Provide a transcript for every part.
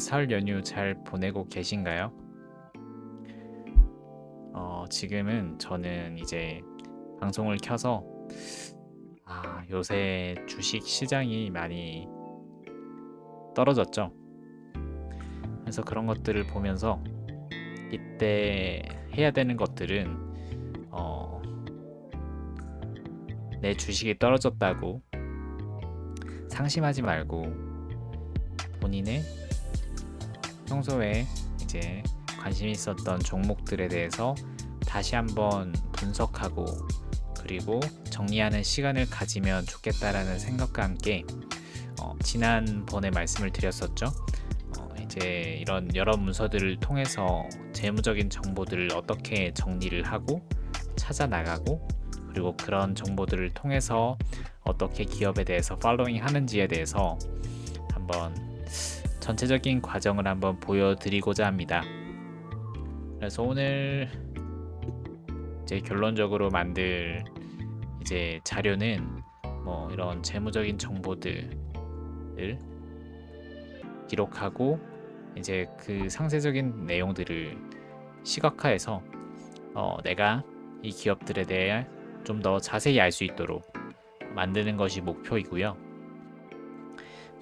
설 연휴 잘 보내고 계신가요? 지금은 저는 이제 방송을 켜서 요새 주식 시장이 많이 떨어졌죠. 그래서 그런 것들을 보면서 이때 해야 되는 것들은 내 주식이 떨어졌다고 상심하지 말고 본인의 평소에 이제 관심 있었던 종목들에 대해서 다시 한번 분석하고 그리고 정리하는 시간을 가지면 좋겠다라는 생각과 함께 지난번에 말씀을 드렸었죠. 이제 이런 여러 문서들을 통해서 재무적인 정보들을 어떻게 정리를 하고 찾아 나가고 그리고 그런 정보들을 통해서 어떻게 기업에 대해서 팔로잉 하는지에 대해서 한번 전체적인 과정을 한번 보여드리고자 합니다. 그래서 오늘 이제 결론적으로 만들 이제 자료는 이런 재무적인 정보들을 기록하고 이제 그 상세적인 내용들을 시각화해서 내가 이 기업들에 대해 좀 더 자세히 알 수 있도록 만드는 것이 목표이고요.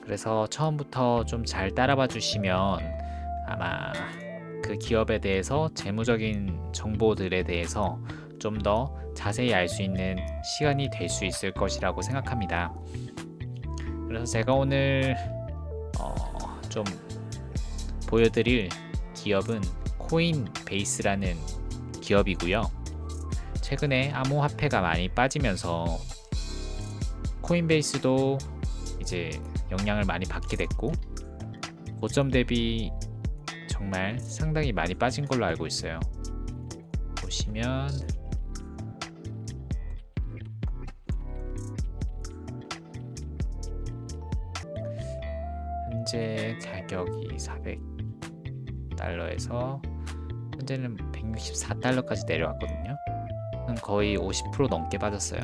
그래서 처음부터 좀 잘 따라봐 주시면 아마 그 기업에 대해서 재무적인 정보들에 대해서 좀 더 자세히 알 수 있는 시간이 될 수 있을 것이라고 생각합니다. 그래서 제가 오늘 좀 보여드릴 기업은 코인베이스라는 기업이고요. 최근에 암호화폐가 많이 빠지면서 코인베이스도 이제 영향을 많이 받게 됐고 고점 대비 정말 상당히 많이 빠진 걸로 알고 있어요. 보시면 현재 가격이 400달러에서 현재는 164달러까지 내려왔거든요. 거의 50% 넘게 빠졌어요.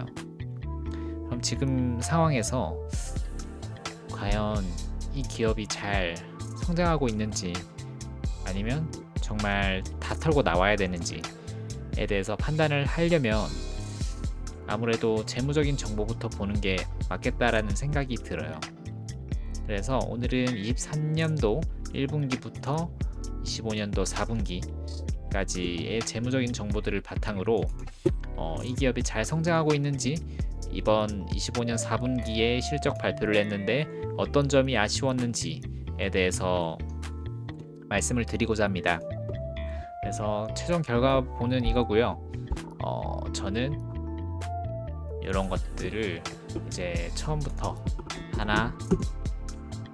그럼 지금 상황에서 과연 이 기업이 잘 성장하고 있는지 아니면 정말 다 털고 나와야 되는지에 대해서 판단을 하려면 아무래도 재무적인 정보부터 보는 게 맞겠다라는 생각이 들어요. 그래서 오늘은 23년도 1분기부터 25년도 4분기까지의 재무적인 정보들을 바탕으로 이 기업이 잘 성장하고 있는지 이번 25년 4분기에 실적 발표를 했는데 어떤 점이 아쉬웠는지에 대해서 말씀을 드리고자 합니다. 그래서 최종 결과 보는 이거고요. 저는 이런 것들을 이제 처음부터 하나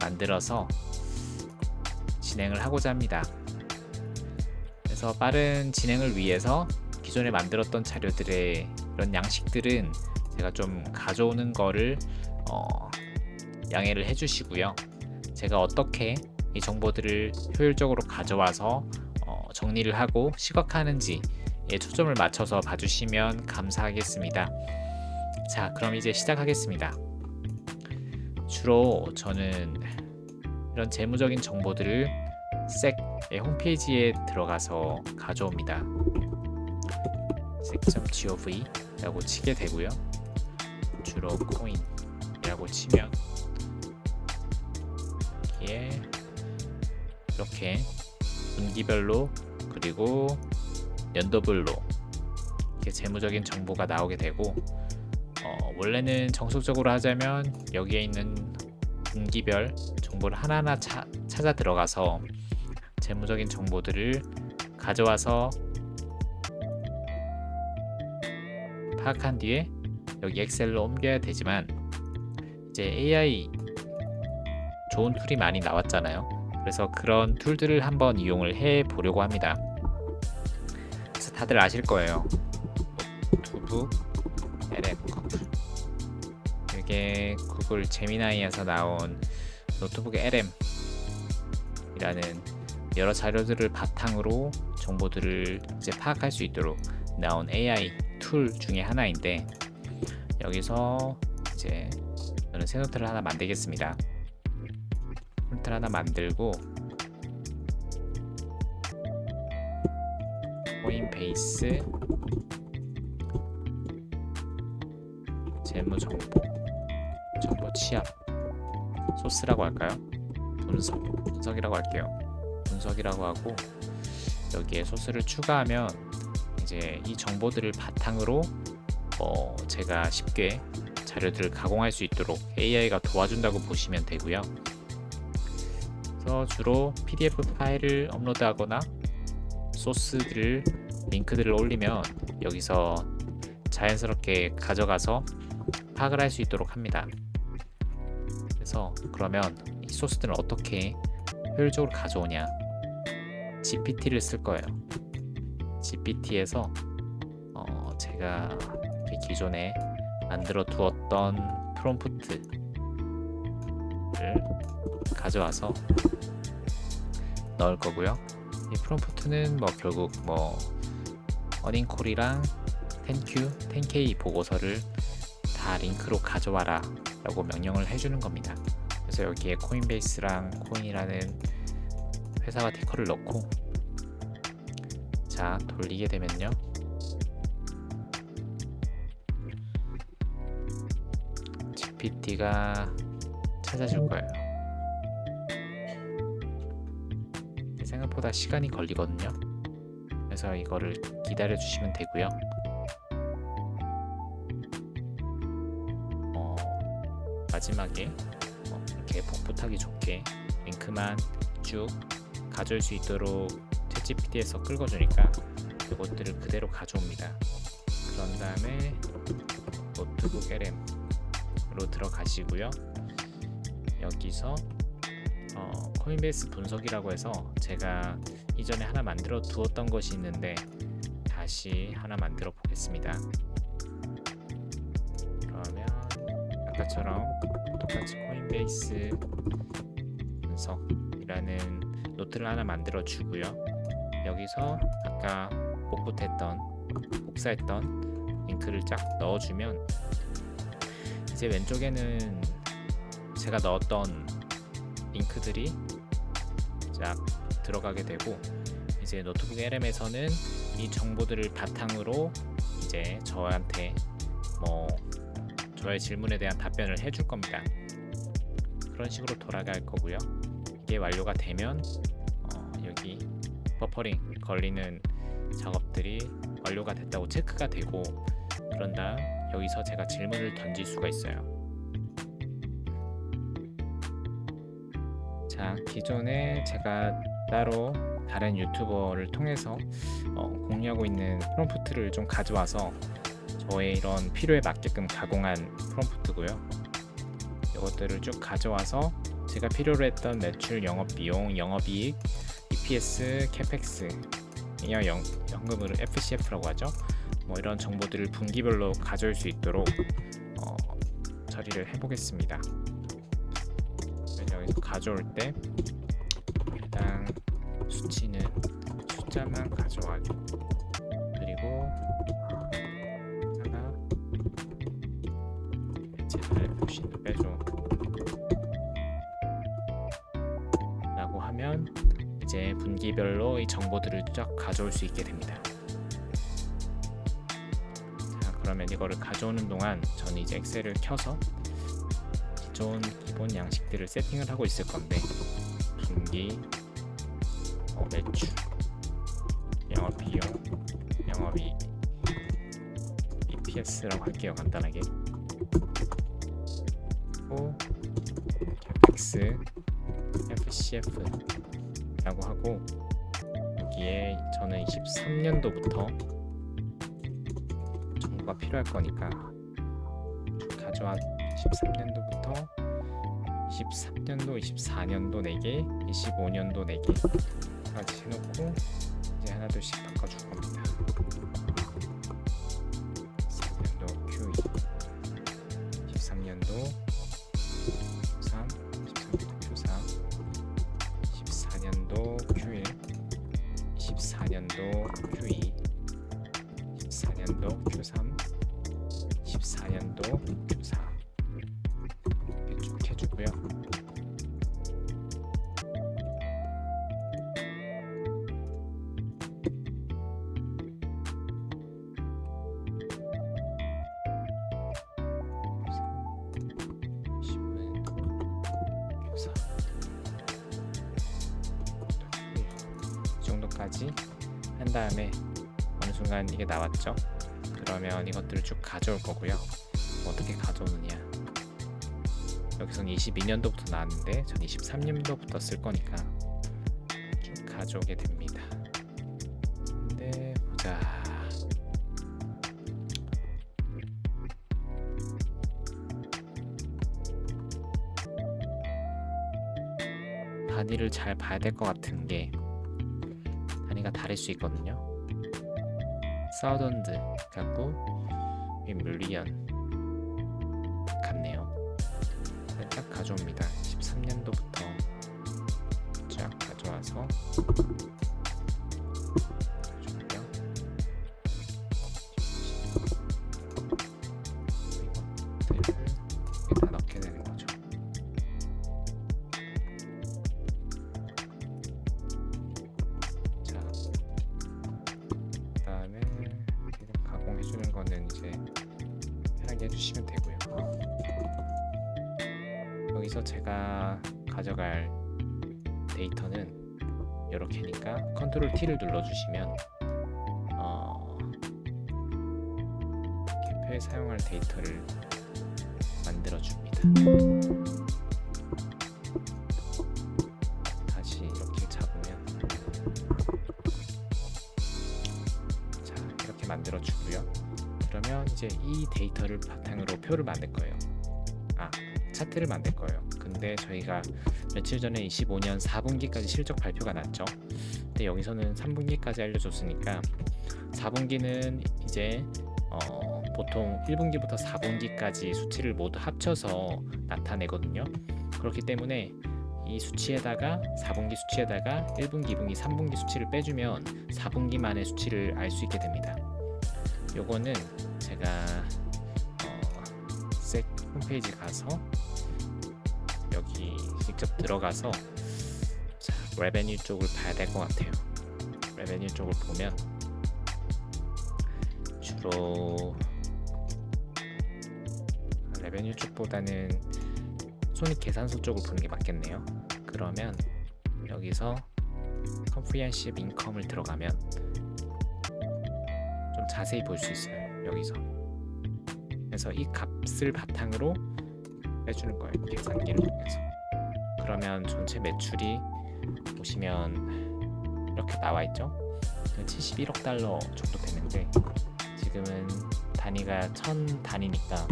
만들어서 진행을 하고자 합니다. 그래서 빠른 진행을 위해서 기존에 만들었던 자료들의 이런 양식들은 제가 좀 가져오는 거를 양해를 해주시고요. 제가 어떻게 이 정보들을 효율적으로 가져와서 정리를 하고 시각화하는지에 초점을 맞춰서 봐주시면 감사하겠습니다. 자, 그럼 이제 시작하겠습니다. 주로 저는 이런 재무적인 정보들을 SEC의 홈페이지에 들어가서 가져옵니다. sec.gov 라고 치게 되고요. 주로 코인이라고 치면 여기에 이렇게 분기별로 그리고 연도별로 이렇게 재무적인 정보가 나오게 되고 원래는 정석적으로 하자면 여기에 있는 분기별 정보를 하나하나 찾아 들어가서 재무적인 정보들을 가져와서 파악한 뒤에 여기 엑셀로 옮겨야 되지만 이제 AI 좋은 툴이 많이 나왔잖아요. 그래서 그런 툴들을 한번 이용을 해 보려고 합니다. 그래서 다들 아실 거예요. 노트북 LM 이게 구글 제미나이에서 나온 노트북 LM이라는 여러 자료들을 바탕으로 정보들을 이제 파악할 수 있도록 나온 AI 툴 중에 하나인데 여기서 이제 저는 새 노트를 하나 만들겠습니다. 노트 하나 만들고 코인베이스 재무정보 정보 취합 소스라고 할까요? 분석이라고 할게요. 분석이라고 하고 여기에 소스를 추가하면 이제 이 정보들을 바탕으로 제가 쉽게 자료들을 가공할 수 있도록 AI가 도와준다고 보시면 되고요. 그래서 주로 PDF 파일을 업로드하거나 소스들을 링크들을 올리면 여기서 자연스럽게 가져가서 파악을 할 수 있도록 합니다. 그래서 그러면 이 소스들은 어떻게 효율적으로 가져오냐? GPT를 쓸 거예요. GPT에서 제가 기존에 만들어 두었던 프롬프트를 가져와서 넣을 거고요. 이 프롬프트는 결국 어닝콜이랑 10K 보고서를 다 링크로 가져와라 라고 명령을 해주는 겁니다. 그래서 여기에 코인베이스랑 코인이라는 회사와 티커를 넣고 자 돌리게 되면요, GPT가 찾아줄 거예요. 생각보다 시간이 걸리거든요. 그래서 이거를 기다려 주시면 되고요. 마지막에 이렇게 복붙하기 좋게 링크만 쭉 가져올 수 있도록 챗GPT에서 끌어주니까 이것들을 그대로 가져옵니다. 그런 다음에 노트북 LM으로 들어가시고요. 여기서 코인베이스 분석이라고 해서 제가 이전에 하나 만들어 두었던 것이 있는데 다시 하나 만들어 보겠습니다. 그러면 아까처럼 똑같이 코인베이스 분석이라는 노트를 하나 만들어 주고요. 여기서 아까 복사했던 링크를 쫙 넣어주면 이제 왼쪽에는 제가 넣었던 링크들이 쫙 들어가게 되고 이제 노트북 LM에서는 이 정보들을 바탕으로 이제 저한테 저의 질문에 대한 답변을 해줄 겁니다. 그런 식으로 돌아갈 거고요. 이게 완료가 되면 여기 버퍼링 걸리는 작업들이 완료가 됐다고 체크가 되고 그런 다음 여기서 제가 질문을 던질 수가 있어요. 자, 기존에 제가 따로 다른 유튜버를 통해서 공유하고 있는 프롬프트를 좀 가져와서 저의 이런 필요에 맞게끔 가공한 프롬프트고요. 이것들을 쭉 가져와서 제가 필요로 했던 매출, 영업비용, 영업이익, EPS, 캐펙스, 연금으로 FCF라고 하죠. 이런 정보들을 분기별로 가져올 수 있도록 처리를 해보겠습니다. 여기서 가져올 때 일단 수치는 숫자만 가져와줘. 그리고 제발 표시도 빼줘 라고 하면 이제 분기별로 이 정보들을 쫙 가져올 수 있게 됩니다. 자, 그러면 이거를 가져오는 동안 저는 이제 엑셀을 켜서 기본 양식들을 세팅을 하고 있을 건데 분기, 매출, 영업비용, 영업이익, EPS라고 할게요. 간단하게. 그리고 캐펙스, FCF라고 하고 여기에 저는 23년도부터 정보가 필요할 거니까 가져와 13년도부터 23년도, 24년도 4개, 25년도 4개까지 해놓고 이제 하나둘씩 바꿔줄 겁니다. 13년도 Q2, 13년도 Q3, 13년도 Q4, 14년도 Q1, 24년도 Q2, 14년도 Q3, 14년도 Q4 이렇게 쭉 해주고요. 까지 한 다음에 어느 순간 이게 나왔죠. 그러면 이것들을 쭉 가져올 거고요. 어떻게 가져오느냐, 여기서는 22년도부터 나왔는데 전 23년도부터 쓸 거니까 쭉 가져오게 됩니다. 근데 보자. 단위를 잘 봐야 될 것 같은 게 단위가 다를 수 있거든요. 사우던드 갖고 밀리언 같네요. 살짝 가져옵니다. 13년도부터 쫙 가져와서 이것들을 다 넣게 되는 거죠. 자, 그다음에 가공해주는 거는 이제 편하게 해주시면 되고요. 여기서 제가 가져갈 데이터는 이렇게니까 컨트롤 T를 눌러주시면 캠프에 사용할 데이터를 만들어줍니다. 다시 이렇게 잡으면 자, 이렇게 만들어주고요. 그러면 이제 이 데이터를 바탕으로 표를 만들 거예요. 차트를 만들 거예요. 근데 저희가 며칠 전에 25년 4분기까지 실적 발표가 났죠. 근데 여기서는 3분기까지 알려줬으니까 4분기는 이제 보통 1분기부터 4분기까지 수치를 모두 합쳐서 나타내거든요. 그렇기 때문에 이 수치에다가 4분기 수치에다가 1분기, 2분기, 3분기 수치를 빼주면 4분기만의 수치를 알 수 있게 됩니다. 요거는 제가 색 홈페이지 가서 여기 직접 들어가서 자, 레베뉴 쪽을 봐야 될 것 같아요. 레베뉴 쪽을 보면 주로 레베뉴 쪽보다는 손익계산서 쪽을 보는 게 맞겠네요. 그러면 여기서 Comprehensive Income을 들어가면 좀 자세히 볼 수 있어요. 여기서 그래서 이 값을 바탕으로 빼주는 거예요. 계산기를 통해서. 그러면 전체 매출이 보시면 이렇게 나와 있죠. 71억 달러 정도 되는데 지금은 단위가 1000 단위니까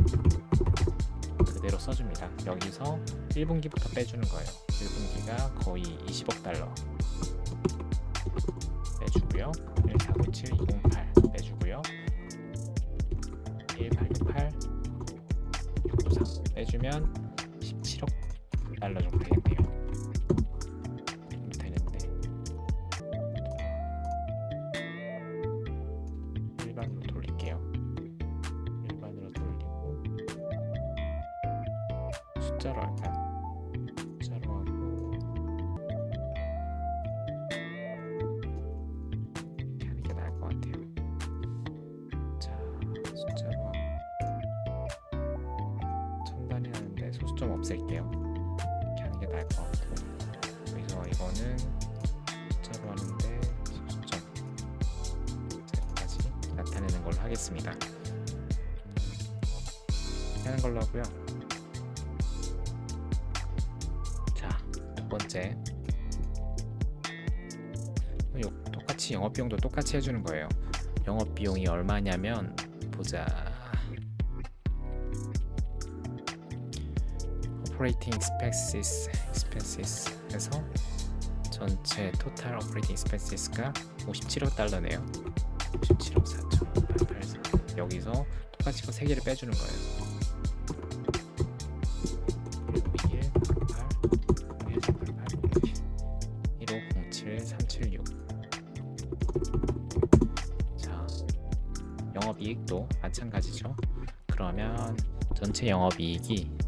그대로 써줍니다. 여기서 1분기부터 빼주는 거예요. 1분기가 거의 20억 달러 빼주고요. 1497, 208 빼주고요. 1868, 693 빼주면 17억 달러 정도 되겠네요. 되는데 일반으로 돌릴게요. 일반으로 돌리고 숫자로 할까요? 숫자로 하고 이렇게 하는 게 나을 것 같아요. 자, 숫자로 하고 소수점 없앨게요. 이렇게 하는 게 나을 것 같고, 그래서 이거는 숫자로 하는데 소수점 제까지 나타내는 걸로 하겠습니다. 하는 걸로 하고요. 자, 두 번째, 똑같이 영업비용도 똑같이 해주는 거예요. 영업비용이 얼마냐면 보자. Operating expenses 해서 전체 total operating expenses가 57억 달러네요. 57억 4,884. 여기서 똑같이 거 3개를 빼주는 거예요. 151, 88, 188, 1507, 376. 자, 영업이익도 마찬가지죠. 그러면 전체 영업이익이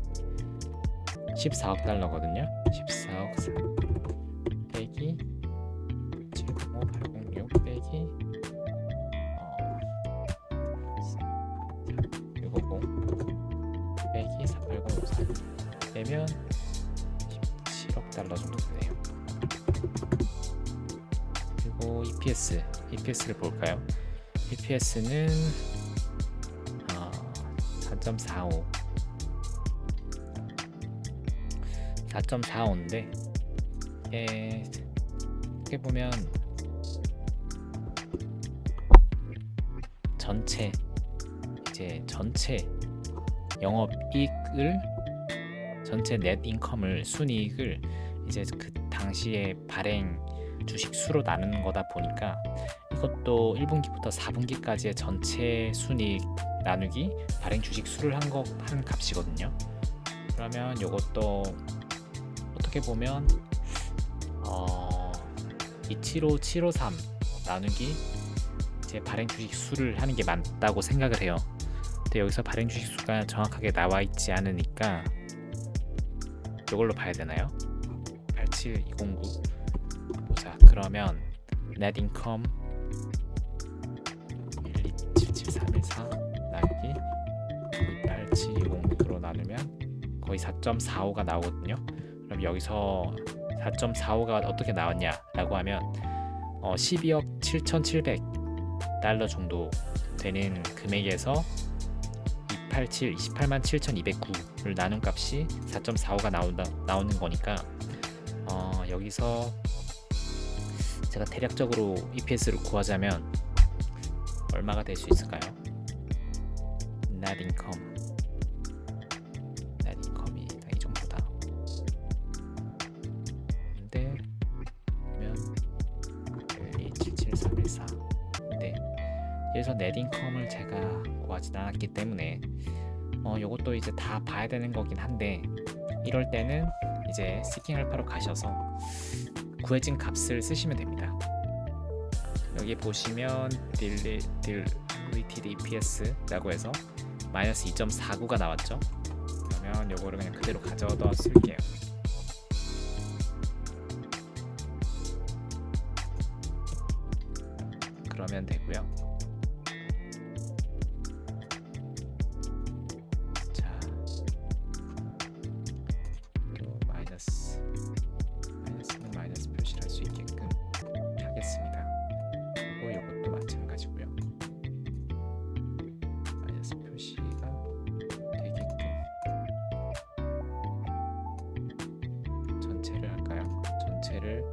14억 달러거든요. 14억 4 빼기 705,806 빼기 650 빼기 48054 빼면 17억 달러 정도 되네요. 그리고 EPS를 볼까요? EPS는 4.45 4.45인데 이게 어떻게 보면 전체 영업이익을 전체 넷 인컴을 순이익을 이제 그 당시에 발행 주식 수로 나누는 거다 보니까 이것도 1분기부터 4분기까지의 전체 순이익 나누기 발행 주식 수를 한 값이거든요. 그러면 이것도 어떻게 보면 275753 나누기 이제 발행 주식 수를 하는 게 맞다고 생각을 해요. 근데 여기서 발행 주식 수가 정확하게 나와 있지 않으니까 이걸로 봐야 되나요? 87209 보자. 그러면 net income 1277314 나누기 87209로 나누면 거의 4.45가 나오거든요. 그럼 여기서 4.45가 어떻게 나왔냐 라고 하면 12억 7,700 달러 정도 되는 금액에서 28만 7,209를 나눈 값이 4.45가 나오는 거니까 여기서 제가 대략적으로 EPS를 구하자면 얼마가 될 수 있을까요? net income이 이 정도다. 근데 그러면 1277314 근데 여기서 net income을 제가 구하지 않았기 때문에 요것도 이제 다 봐야 되는 거긴 한데 이럴 때는 이제 시킹 알파로 가셔서 구해진 값을 쓰시면 됩니다. 여기 보시면 diluted EPS라고 해서 마이너스 2.49가 나왔죠. 그러면 요거를 그냥 그대로 가져다 쓸게요. 그러면 되고요. 마이너스 표시를 할 수 있게끔 하겠습니다. 그리고 이것도 마찬가지고요. 마이너스 표시가 되게끔 전체를 할까요? 전체를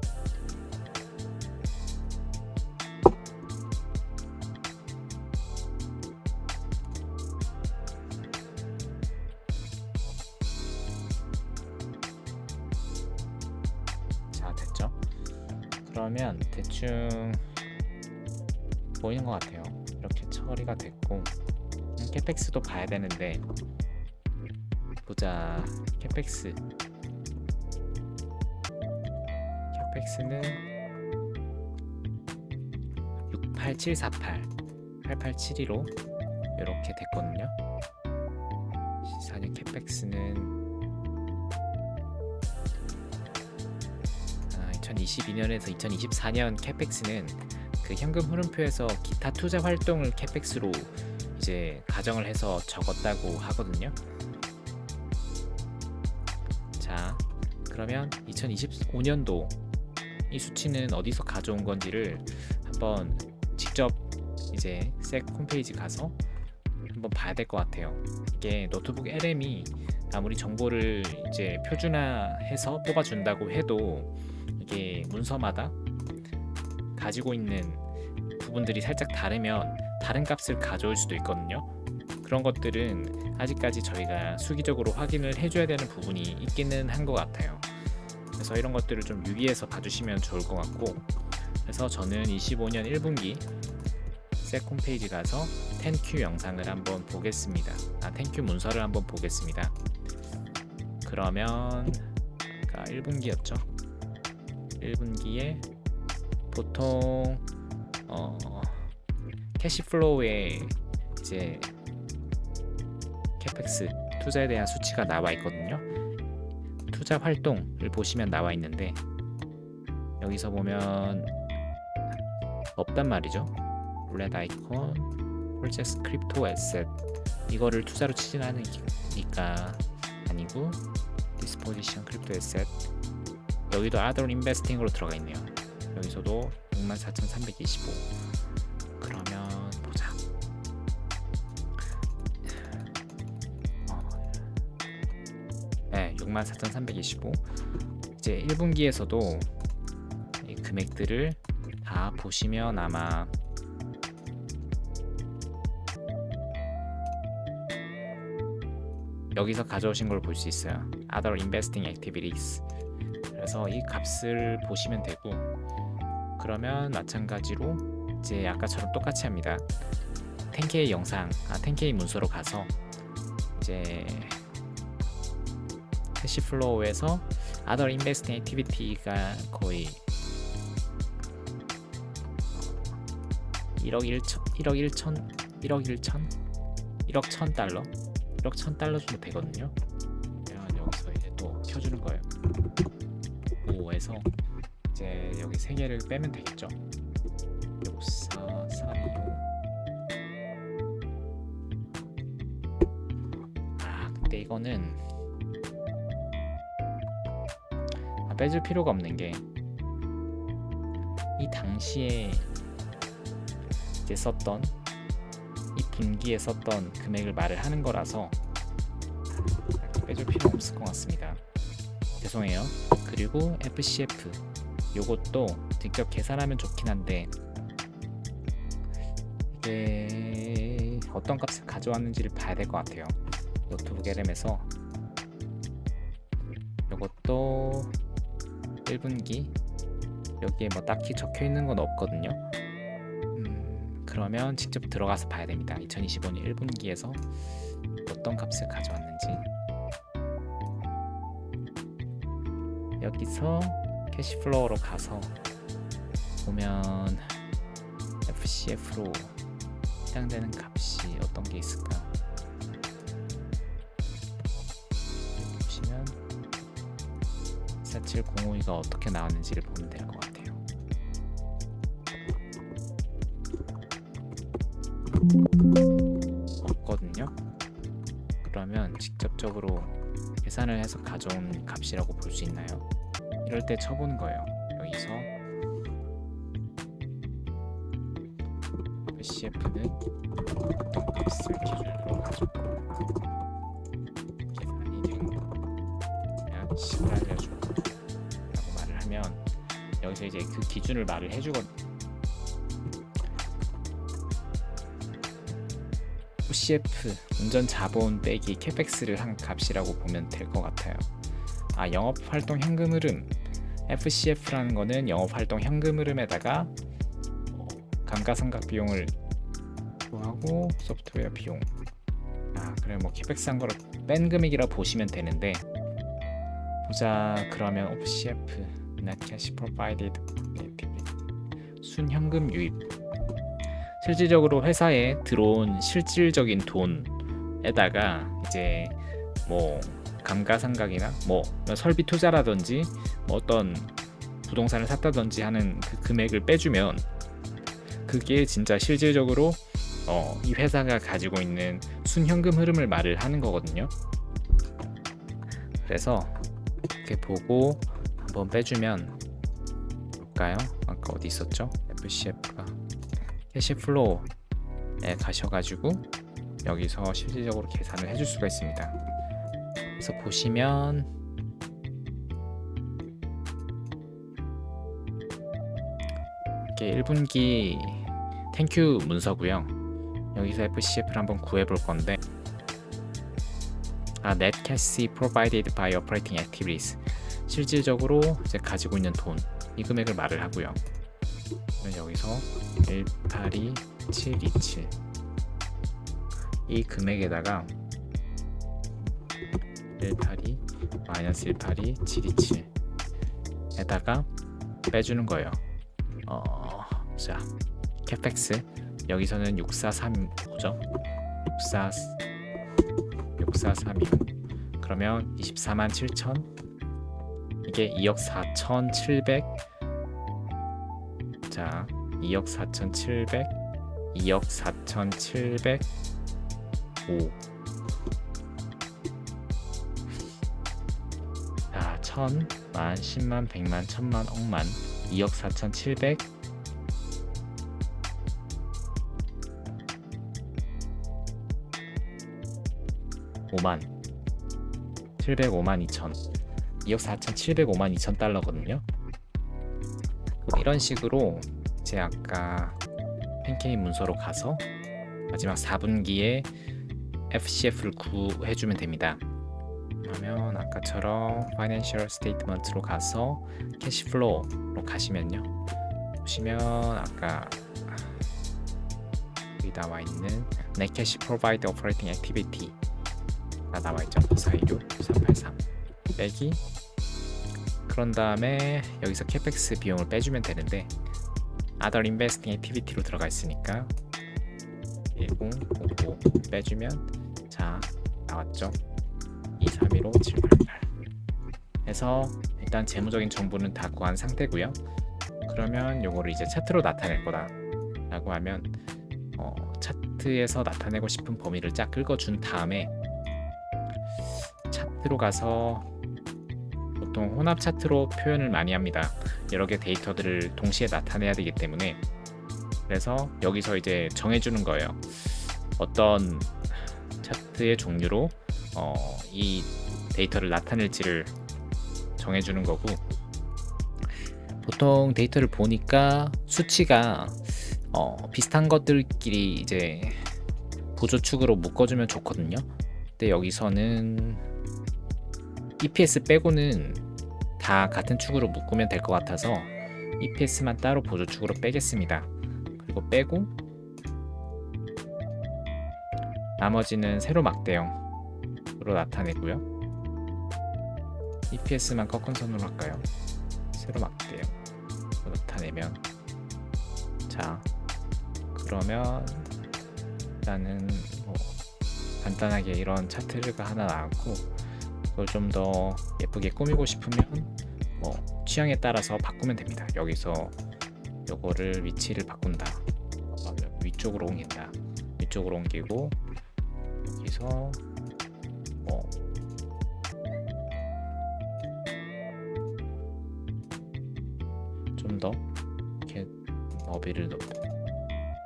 됐죠? 그러면 대충 보이는 것 같아요. 이렇게 처리가 됐고 캐펙스도 봐야 되는데 보자. 캐펙스는 68748 8872로 이렇게 됐거든요. 14년 캐펙스는 2022년에서 2024년 캐펙스는 그 현금 흐름표에서 기타 투자 활동을 캐펙스로 이제 가정을 해서 적었다고 하거든요. 자, 그러면 2025년도 이 수치는 어디서 가져온 건지를 한번 직접 이제 색 홈페이지 가서 한번 봐야 될 것 같아요. 이게 노트북 LM이 아무리 정보를 이제 표준화해서 뽑아준다고 해도 이게 문서마다 가지고 있는 부분들이 살짝 다르면 다른 값을 가져올 수도 있거든요. 그런 것들은 아직까지 저희가 수기적으로 확인을 해줘야 되는 부분이 있기는 한 것 같아요. 그래서 이런 것들을 좀 유의해서 봐주시면 좋을 것 같고, 그래서 저는 25년 1분기 색 홈페이지 가서 10Q 영상을 한번 보겠습니다. 10Q 문서를 한번 보겠습니다. 그러면 1분기였죠. 1분기에 보통 캐시플로우에 이제 캐펙스 투자에 대한 수치가 나와 있거든요. 투자 활동을 보시면 나와 있는데 여기서 보면 없단 말이죠. red 아이콘, 프로젝트 크립토 에셋 이거를 투자로 추진하니까 아니고 디스포지션 크립토 에셋 여기도 other investing으로 들어가 있네요. 여기서도 64,325. 그러면 보자. 네, 64,325. 이제 1분기에서도 이 금액들을 다 보시면 아마 여기서 가져오신 걸 볼 수 있어요. Other investing activities. 그래서 이 값을 보시면 되고, 그러면 마찬가지로 이제 아까처럼 똑같이 합니다. 10K 영상, 10K 문서로 가서 이제 캐시플로우에서 Other investing activity가 거의 1억 1,000달러? 1억 1,000달러 정도 되거든요. 그러면 여기서 이제 또 켜주는 거예요. 5에서 이제 여기 세 개를 빼면 되겠죠. 64, 325. 근데 이거는 빼줄 필요가 없는 게 이 당시에 이제 썼던 이 분기에 썼던 금액을 말을 하는 거라서 빼줄 필요 없을 것 같습니다. 죄송해요. 그리고 FCF 요것도 직접 계산하면 좋긴 한데 이게 어떤 값을 가져왔는지를 봐야 될 것 같아요. 노트북 LM에서 요것도 1분기 여기에 뭐 딱히 적혀 있는 건 없거든요. 그러면 직접 들어가서 봐야 됩니다. 2025년 1분기에서 어떤 값을 가져왔는지. 여기서 캐시플로우로 가서 보면 FCF로 해당되는 값이 어떤 게 있을까? 보시면 47052가 어떻게 나왔는지를 보면 될 것 같아요. 없거든요. 그러면 직접적으로 계산을 해서 가져온 값이라고 볼 수 있나요? 이럴 때 쳐보는 거예요. 여기서 CF는 어떤 값을 기준으로 가져고 계산이 되면 10을 알려줘 라고 말을 하면 여기서 이제 그 기준을 말을 해주거든요. CF 운전 자본 빼기 캐펙스를 한 값이라고 보면 될 것 같아요. 영업활동 현금 흐름 FCF라는 거는 영업활동 현금 흐름에다가 감가상각 비용을 하고 소프트웨어 비용 그래 뭐 캐펙스 한 거를 뺀 금액이라 보시면 되는데 보자. 그러면 FCF Net Cash Provided 순현금 유입 실질적으로 회사에 들어온 실질적인 돈에다가 이제 뭐 감가상각이나 뭐 설비 투자라든지 뭐 어떤 부동산을 샀다든지 하는 그 금액을 빼주면 그게 진짜 실질적으로 이 회사가 가지고 있는 순현금 흐름을 말을 하는 거거든요. 그래서 이렇게 보고 한번 빼주면 볼까요? 아까 어디 있었죠? FCF가 캐시플로우에 가셔가지고 여기서 실질적으로 계산을 해줄 수가 있습니다. 그래서 보시면 이렇게 1분기 땡큐 문서고요. 여기서 FCF를 한번 구해볼 건데 Net Cash Provided by Operating Activities 실질적으로 이제 가지고 있는 돈 이 금액을 말을 하고요. 그러면 여기서 182727 이 금액에다가 182 마이너스 182727에다가 빼주는 거예요. 자, 캐펙스 여기서는 6435죠. 6435 그러면 247,000 이게 2억 4,700 자, 2억 4,700 2억 4,705 자, 1,000만, 10만, 100만, 1,000만, 억만 2억 4,700 5만 705만 2천 2억 4,705만 2천 달러거든요. 이런 식으로 이제 아까 팬케이 문서로 가서 마지막 4분기에 FCF를 구해주면 됩니다. 그러면 아까처럼 Financial Statement로 가서 캐시플로우로 가시면요, 보시면 아까 여기 나와 있는 Net Cash Provide Operating Activity가 나와 있죠. 2416 383 빼기, 그런 다음에 여기서 CapEx 비용을 빼주면 되는데 Other Investing Activity로 들어가 있으니까 1055 빼주면 자 나왔죠. 2315 788 해서 일단 재무적인 정보는 다 구한 상태고요. 그러면 요거를 이제 차트로 나타낼 거다 라고 하면 차트에서 나타내고 싶은 범위를 쫙 긁어준 다음에 차트로 가서, 보통 혼합 차트로 표현을 많이 합니다. 여러 개 데이터들을 동시에 나타내야 되기 때문에. 그래서 여기서 이제 정해주는 거예요. 어떤 차트의 종류로 이 데이터를 나타낼지를 정해주는 거고, 보통 데이터를 보니까 수치가 비슷한 것들끼리 이제 보조축으로 묶어주면 좋거든요. 근데 여기서는 EPS 빼고는 다 같은 축으로 묶으면 될 것 같아서 EPS만 따로 보조축으로 빼겠습니다. 그리고 빼고 나머지는 세로 막대형으로 나타내고요. EPS만 꺾은 선으로 할까요? 세로 막대형으로 나타내면, 자 그러면 일단은 뭐 간단하게 이런 차트가 하나 나왔고, 그걸 좀 더 예쁘게 꾸미고 싶으면 뭐 취향에 따라서 바꾸면 됩니다. 여기서 요거를 위치를 바꾼다, 위쪽으로 옮긴다, 위쪽으로 옮기고, 여기서 뭐 좀 더 이렇게 너비를 높고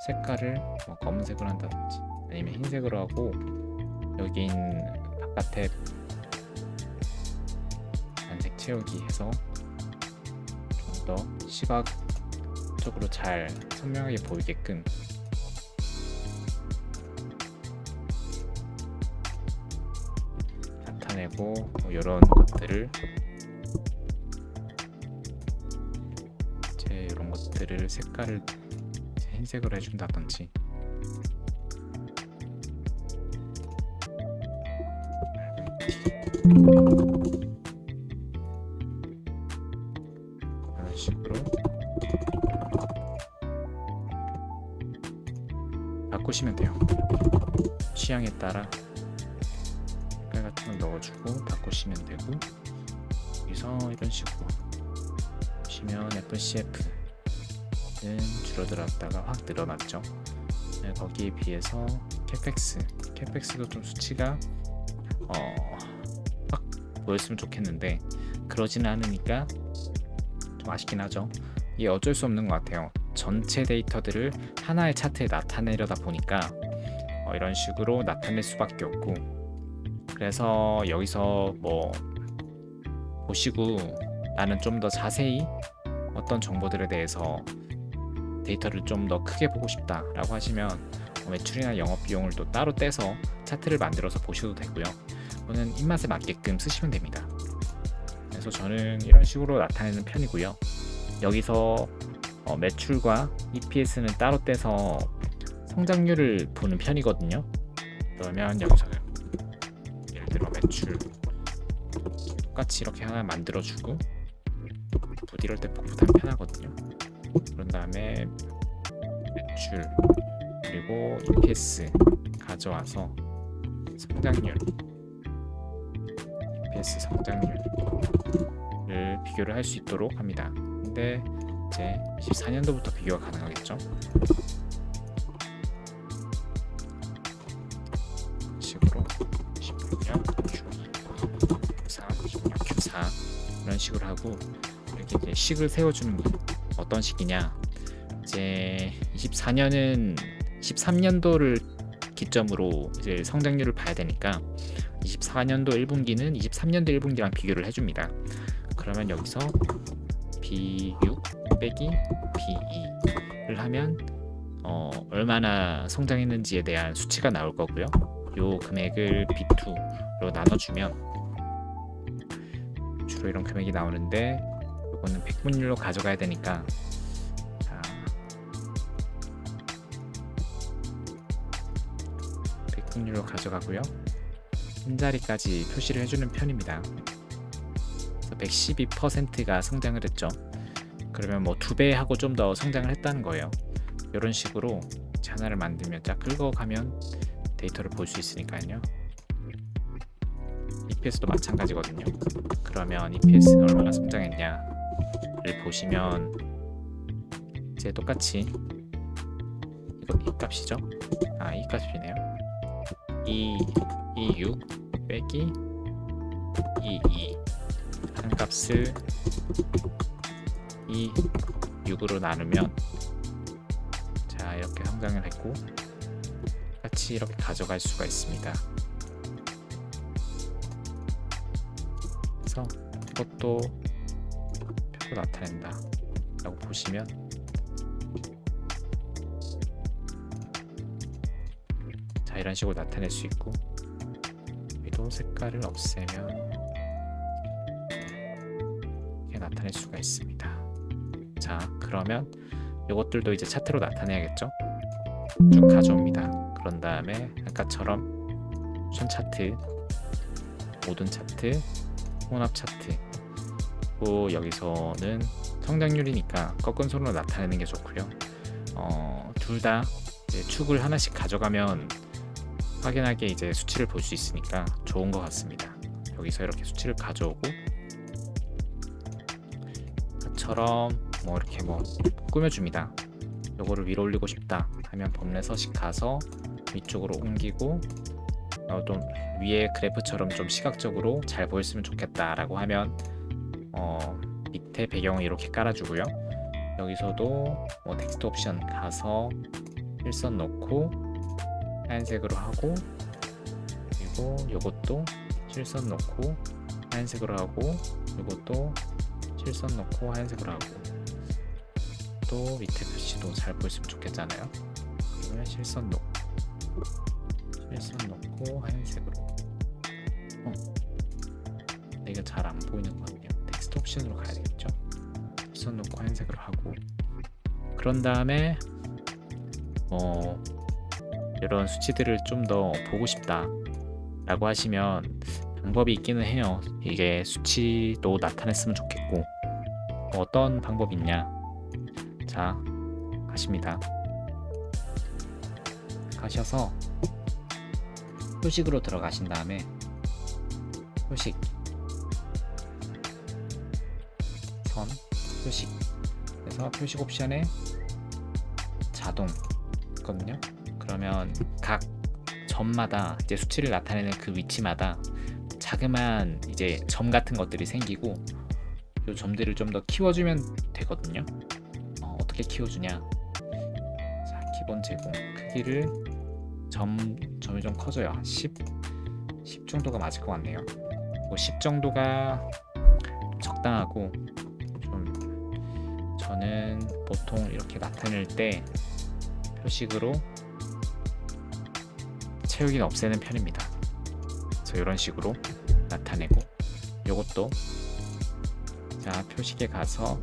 색깔을 뭐 검은색으로 한다든지 아니면 흰색으로 하고, 여긴 바깥에 안색 채우기 해서 좀 더 시각적으로 잘 선명하게 보이게끔 나타내고, 뭐 이런 것들을 이제 이런 것들을 색깔을 흰색으로 해준다든지, 이런 식으로 바꾸시면 돼요. 취향에 따라 색깔 같은 걸 넣어주고 바꾸시면 되고, 여기서 이런 식으로 보시면 FCF는 줄어들었다가 확 늘어났죠. 네, 거기에 비해서 CapEx도 좀 수치가 확 보였으면 좋겠는데 그러지는 않으니까 좀 아쉽긴 하죠. 이게 어쩔 수 없는 것 같아요. 전체 데이터들을 하나의 차트에 나타내려다 보니까 이런 식으로 나타낼 수밖에 없고, 그래서 여기서 뭐 보시고 나는 좀 더 자세히 어떤 정보들에 대해서 데이터를 좀 더 크게 보고 싶다 라고 하시면 매출이나 영업비용을 또 따로 떼서 차트를 만들어서 보셔도 되고요. 그거는 입맛에 맞게끔 쓰시면 됩니다. 그래서 저는 이런 식으로 나타내는 편이고요. 여기서 매출과 EPS는 따로 떼서 성장률을 보는 편이거든요. 그러면 여기서 예를 들어 매출 똑같이 이렇게 하나 만들어주고, 이럴 때 복붙하면 편하거든요. 그런 다음에 매출 그리고 EPS 가져와서 성장률, EPS 성장률을 비교를 할 수 있도록 합니다. 근데 이제 24년도부터 비교가 가능하겠죠. 식으로 16년 Q3, 16 Q4 이런 식으로 하고, 이렇게 이제 식을 세워주는 거예요. 어떤 식이냐, 이제 24년은 13년도를 기점으로 이제 성장률을 봐야 되니까 24년도 1분기는 23년도 1분기랑 비교를 해줍니다. 그러면 여기서 B6 빼기 B2를 하면 얼마나 성장했는지에 대한 수치가 나올 거고요. 요 금액을 B2로 나눠주면 주로 이런 금액이 나오는데, 요거는 백분율로 가져가야 되니까, 자, 백분율로 가져가고요. 한 자리까지 표시를 해주는 편입니다. 112%가 성장을 했죠. 그러면 뭐 2배 하고 좀 더 성장을 했다는 거예요. 이런 식으로 하나를 만들면 쫙 긁어가면 데이터를 볼 수 있으니까요. EPS도 마찬가지거든요. 그러면 EPS는 얼마나 성장했냐를 보시면 이제 똑같이 이거 이 값이죠. 이 값이네요. 6 빼기 2 한 값을 6으로 나누면, 자, 이렇게 성장을 했고 같이 이렇게 가져갈 수가 있습니다. 그래서 이것도 표로 나타낸다 라고 보시면, 자, 이런 식으로 나타낼 수 있고, 여기도 색깔을 없애면 이렇게 나타낼 수가 있습니다. 자, 그러면 이것들도 이제 차트로 나타내야겠죠. 쭉 가져옵니다. 그런 다음에 아까처럼 션 차트, 모든 차트, 혼합 차트, 또 여기서는 성장률이니까 꺾은 손으로 나타내는 게 좋고요. 둘 다 축을 하나씩 가져가면 확연하게 이제 수치를 볼 수 있으니까 좋은 것 같습니다. 여기서 이렇게 수치를 가져오고, 처럼 뭐 이렇게 뭐 꾸며줍니다. 요거를 위로 올리고 싶다 하면 범례 서식 가서 위쪽으로 옮기고, 좀 위에 그래프처럼 좀 시각적으로 잘 보였으면 좋겠다라고 하면 밑에 배경을 이렇게 깔아주고요. 여기서도 뭐 텍스트 옵션 가서 일선 넣고 하얀색으로 하고, 그리고 요것도 실선 넣고 하얀색으로 하고, 요것도 실선 넣고 하얀색으로 하고, 또 밑에 표시도 잘 보였으면 좋겠잖아요. 그러면 실선 넣고 하얀색으로. 이게 잘 안 보이는 것 같네요. 텍스트 옵션으로 가야 되겠죠. 실선 넣고 하얀색으로 하고, 그런 다음에 이런 수치들을 좀 더 보고 싶다 라고 하시면 방법이 있기는 해요. 이게 수치도 나타냈으면 좋겠고, 어떤 방법이 있냐. 자, 가십니다. 가셔서 표식으로 들어가신 다음에 표식, 선, 표식, 그래서 표식 옵션에 자동 있거든요. 그러면 각 점마다 이제 수치를 나타내는 그 위치마다 자그마한 이제 점 같은 것들이 생기고, 이 점들을 좀 더 키워주면 되거든요. 어떻게 키워주냐. 자, 기본 제공 크기를 점이 좀 커져요. 10 정도가 맞을 것 같네요. 10 정도가 적당하고, 좀 저는 보통 이렇게 나타낼 때 표식으로 채우기는 없애는 편입니다. 그래서 이런 식으로 나타내고, 요것도 자, 표식에 가서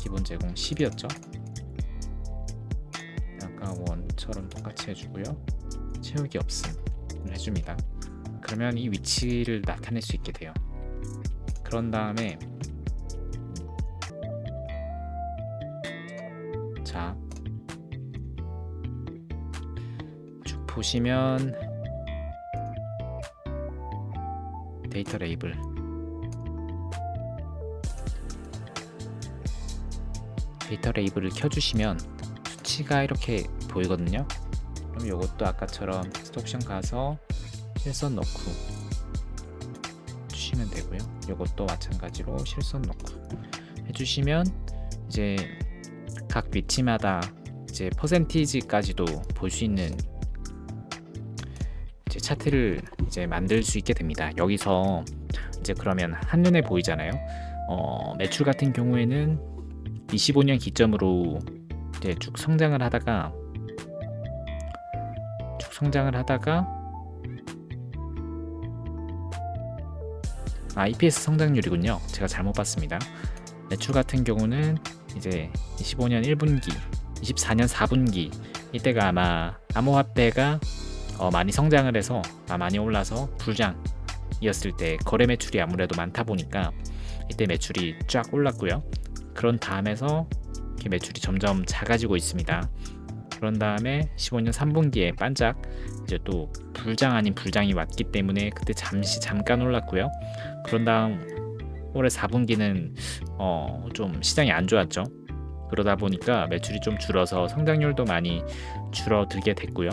기본 제공 10이었죠. 아까 원처럼 똑같이 해주고요. 채우기 없음을 해줍니다. 그러면 이 위치를 나타낼 수 있게 돼요. 그런 다음에 자, 쭉 보시면 데이터 레이블, 데이터 레이블을 켜주시면 수치가 이렇게 보이거든요. 그럼 이것도 아까처럼 텍스트 옵션 가서 실선 넣고 해주시면 되고요. 이것도 마찬가지로 실선 넣고 해주시면 이제 각 위치마다 이제 퍼센티지까지도 볼 수 있는 이제 차트를 이제 만들 수 있게 됩니다. 여기서 이제 그러면 한눈에 보이잖아요. 매출 같은 경우에는 25년 기점으로 이제 쭉 성장을 하다가 EPS 성장률이군요. 제가 잘못 봤습니다. 매출 같은 경우는 이제 25년 1분기, 24년 4분기 이때가 아마 암호화폐가 많이 성장을 해서 많이 올라서 불장이었을 때 거래 매출이 아무래도 많다 보니까 이때 매출이 쫙 올랐고요. 그런 다음에서 이렇게 매출이 점점 작아지고 있습니다. 그런 다음에 15년 3분기에 반짝 이제 또 불장 아닌 불장이 왔기 때문에 그때 잠깐 올랐고요. 그런 다음 올해 4분기는 좀 시장이 안 좋았죠. 그러다 보니까 매출이 좀 줄어서 성장률도 많이 줄어들게 됐고요.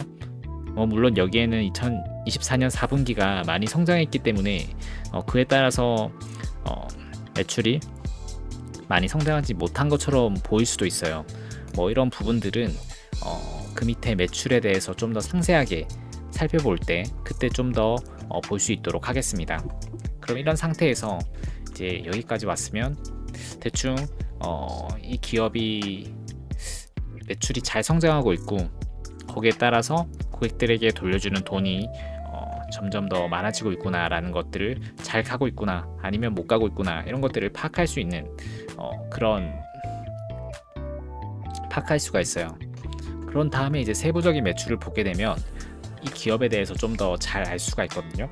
물론 여기에는 2024년 4분기가 많이 성장했기 때문에 그에 따라서 매출이 많이 성장하지 못한 것처럼 보일 수도 있어요. 이런 부분들은 그 밑에 매출에 대해서 좀 더 상세하게 살펴볼 때 그때 좀 더 볼 수 있도록 하겠습니다. 그럼 이런 상태에서 이제 여기까지 왔으면 대충 이 기업이 매출이 잘 성장하고 있고 거기에 따라서 고객들에게 돌려주는 돈이 점점 더 많아지고 있구나라는 것들을 잘 가고 있구나 아니면 못 가고 있구나 이런 것들을 파악할 수 있는 파악할 수가 있어요. 그런 다음에 이제 세부적인 매출을 보게 되면 이 기업에 대해서 좀 더 잘 알 수가 있거든요.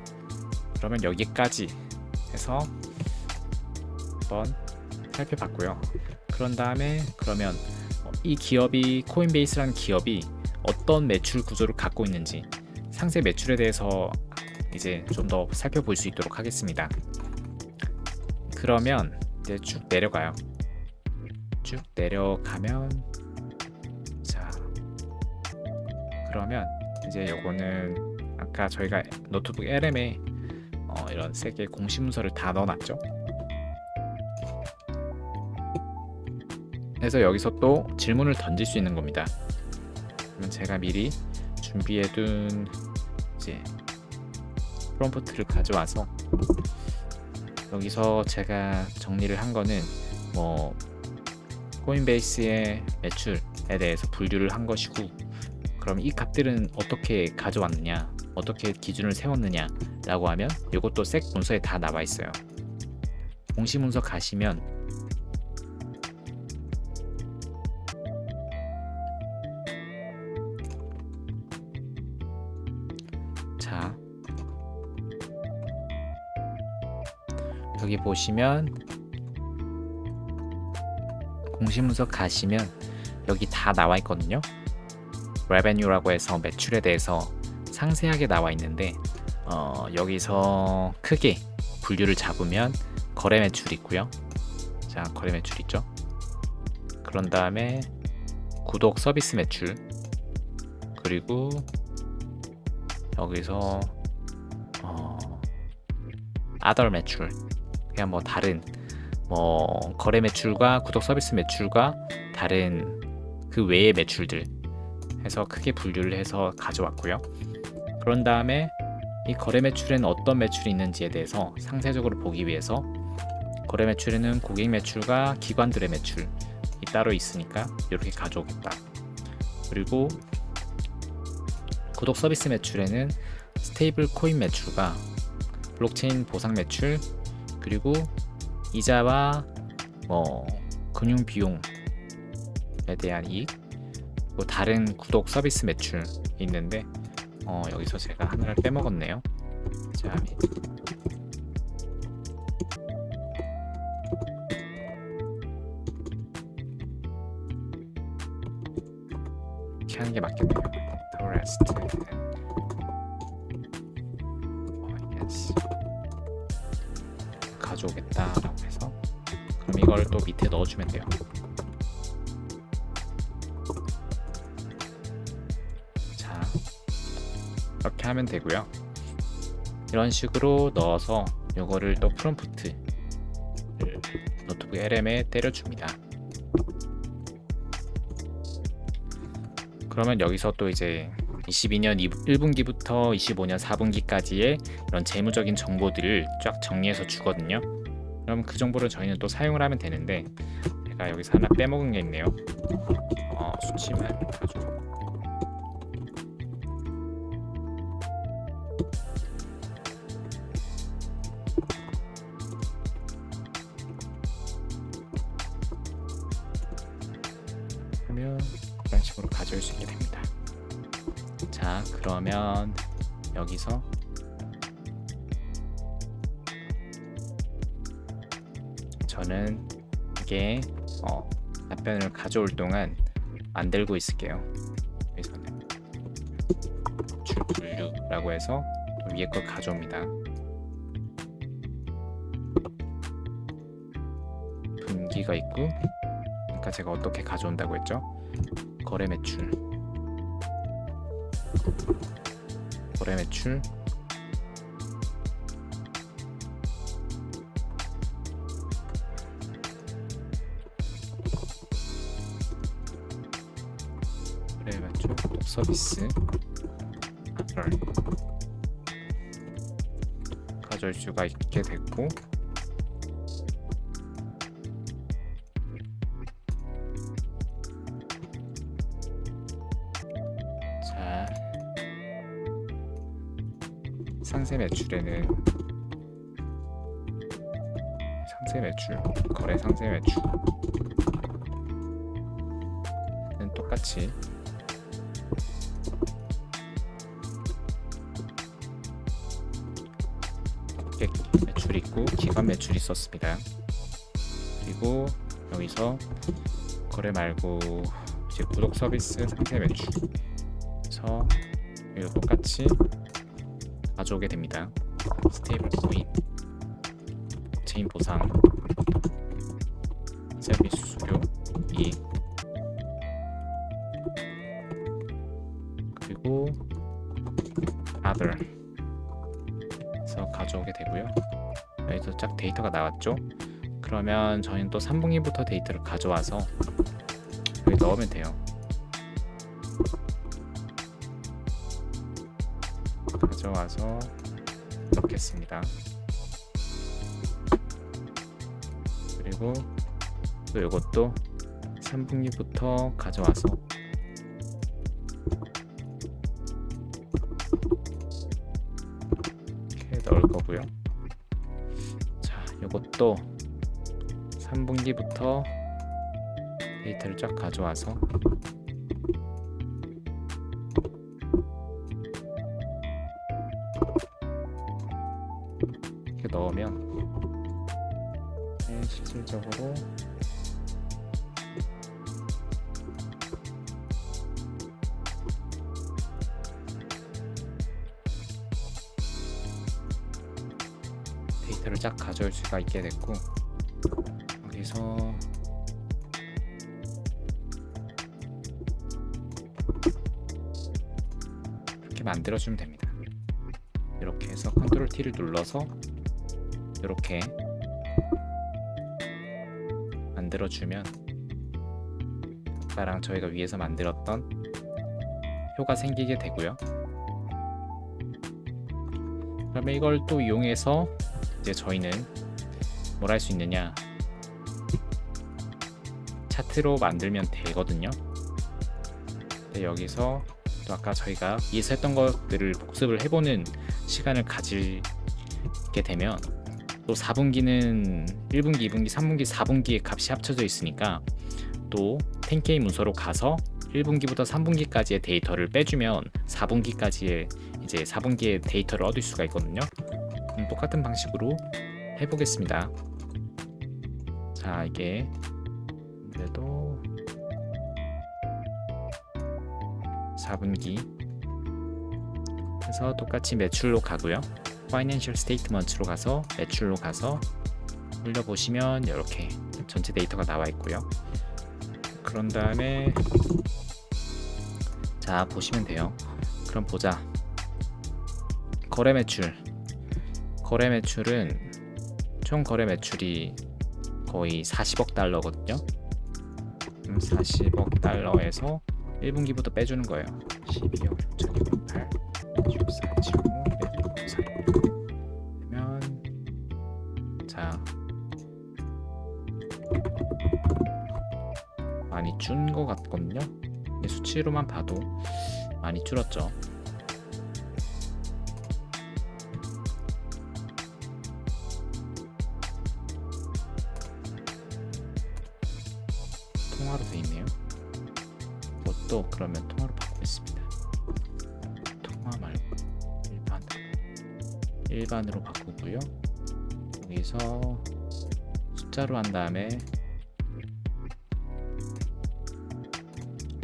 그러면 여기까지 해서 한번 살펴봤고요. 그런 다음에 그러면 이 기업이 코인베이스라는 기업이 어떤 매출 구조를 갖고 있는지 상세 매출에 대해서 이제 좀 더 살펴볼 수 있도록 하겠습니다. 그러면 이제 쭉 내려가요. 쭉 내려가면 자 그러면 이제 요거는 아까 저희가 노트북 LM에 이런 세 개의 공시 문서를 다 넣어놨죠. 그래서 여기서 또 질문을 던질 수 있는 겁니다. 그러면 제가 미리 준비해둔 이제 프롬프트를 가져와서 여기서 제가 정리를 한 거는 코인베이스의 매출에 대해서 분류를 한 것이고, 그럼 이 값들은 어떻게 가져왔느냐, 어떻게 기준을 세웠느냐 라고 하면 이것도 색 문서에 다 나와 있어요. 공시 문서 가시면 자 여기 보시면 공시 문서 가시면 여기 다 나와 있거든요. revenue라고 해서 매출에 대해서 상세하게 나와 있는데 여기서 크게 분류를 잡으면 거래 매출이 있고요. 자, 거래 매출 있죠. 그런 다음에 구독 서비스 매출, 그리고 여기서 other 매출, 그냥 다른 거래 매출과 구독 서비스 매출과 다른 그 외의 매출들 해서 크게 분류를 해서 가져왔고요. 그런 다음에 이 거래 매출에는 어떤 매출이 있는지에 대해서 상세적으로 보기 위해서 거래 매출에는 고객 매출과 기관들의 매출이 따로 있으니까 이렇게 가져오겠다. 그리고 구독 서비스 매출에는 스테이블 코인 매출과 블록체인 보상 매출, 그리고 이자와 금융 비용에 대한 이익, 또 다른 구독 서비스 매출 있는데 여기서 제가 하나를 빼먹었네요. 자, 이렇게 하는 게 맞겠네요. The rest. yes. 가져오겠다라고 해서 그럼 이걸 또 밑에 넣어주면 돼요. 자, 이렇게 하면 되고요. 이런 식으로 넣어서 요거를 또 프롬프트 노트북 LM에 때려줍니다. 그러면 여기서 또 이제 22년 1분기부터 25년 4분기까지의 이런 재무적인 정보들을 쫙 정리해서 주거든요. 그럼 그 정보를 저희는 또 사용을 하면 되는데, 제가 여기서 하나 빼먹은 게 있네요. 수치만 가져. 하면 이런 식으로 가져올 수 있게 됩니다. 자, 그러면 여기서 저는 이게 답변을 가져올 동안 만들고 있을게요. 여기서는 줄 분류라고 해서 위에 걸 가져옵니다. 분기가 있고, 그러니까 제가 어떻게 가져온다고 했죠? 거래 매출, 거래 매출, 거래 매출, 서비스 가져올 수가 있게 됐고, 자, 상세 매출에는 상세 매출, 거래 상세 매출은 똑같이 고객 매출 있고 기관 매출 있었습니다. 그리고 여기서 거래 말고 이제 구독 서비스 상세 매출, 그래서 이거 똑같이 가져오게 됩니다. 스테이블 코인, 체인 보상, 서비스 수수료, 이익, 그리고 other 가져오게 되고요. 여기서 쫙 데이터가 나왔죠. 그러면 저희는 또 3분기부터 데이터를 가져와서 여기 넣으면 돼요. 가져와서 넣겠습니다. 그리고 또 이것도 3분기부터 가져와서 넣을 거고요. 자, 이것도 3분기부터 데이터를 쫙 가져와서 이렇게 넣으면 실질적으로 데이터를 쫙 가져올 수가 있게 됐고, 여기서 이렇게 만들어주면 됩니다. 이렇게 해서 컨트롤 T를 눌러서 이렇게 만들어주면 아까랑 저희가 위에서 만들었던 표가 생기게 되고요. 그러면 이걸 또 이용해서 이제 저희는 뭘 할 수 있느냐, 차트로 만들면 되거든요. 근데 여기서 또 아까 저희가 위에서 했던 것들을 복습을 해보는 시간을 가지게 되면, 또 4분기는 1분기, 2분기, 3분기, 4분기의 값이 합쳐져 있으니까 또 10K 문서로 가서 1분기부터 3분기까지의 데이터를 빼주면 4분기까지의 이제 4분기의 데이터를 얻을 수가 있거든요. 똑같은 방식으로 해보겠습니다. 자, 이게 그래도 4분기 해서 똑같이 매출로 가고요. 파이낸셜 스테이트먼트로 가서 매출로 가서 올려보시면 이렇게 전체 데이터가 나와 있고요. 그런 다음에 자, 보시면 돼요. 그럼 보자. 거래 매출, 거래 매출은 총 거래 매출이 거의 40억 달러거든요. 40억 달러에서 1분기부터 빼주는 거예요. 12억 6,208 6475 빼기 4 그러면 자 많이 준 거 같거든요. 근데 수치로만 봐도 많이 줄었죠. 통화로 돼 있네요. 그것도 그러면 통화로 바꾸겠습니다. 통화 말고 일반으로 바꾸고요. 여기서 숫자로 한 다음에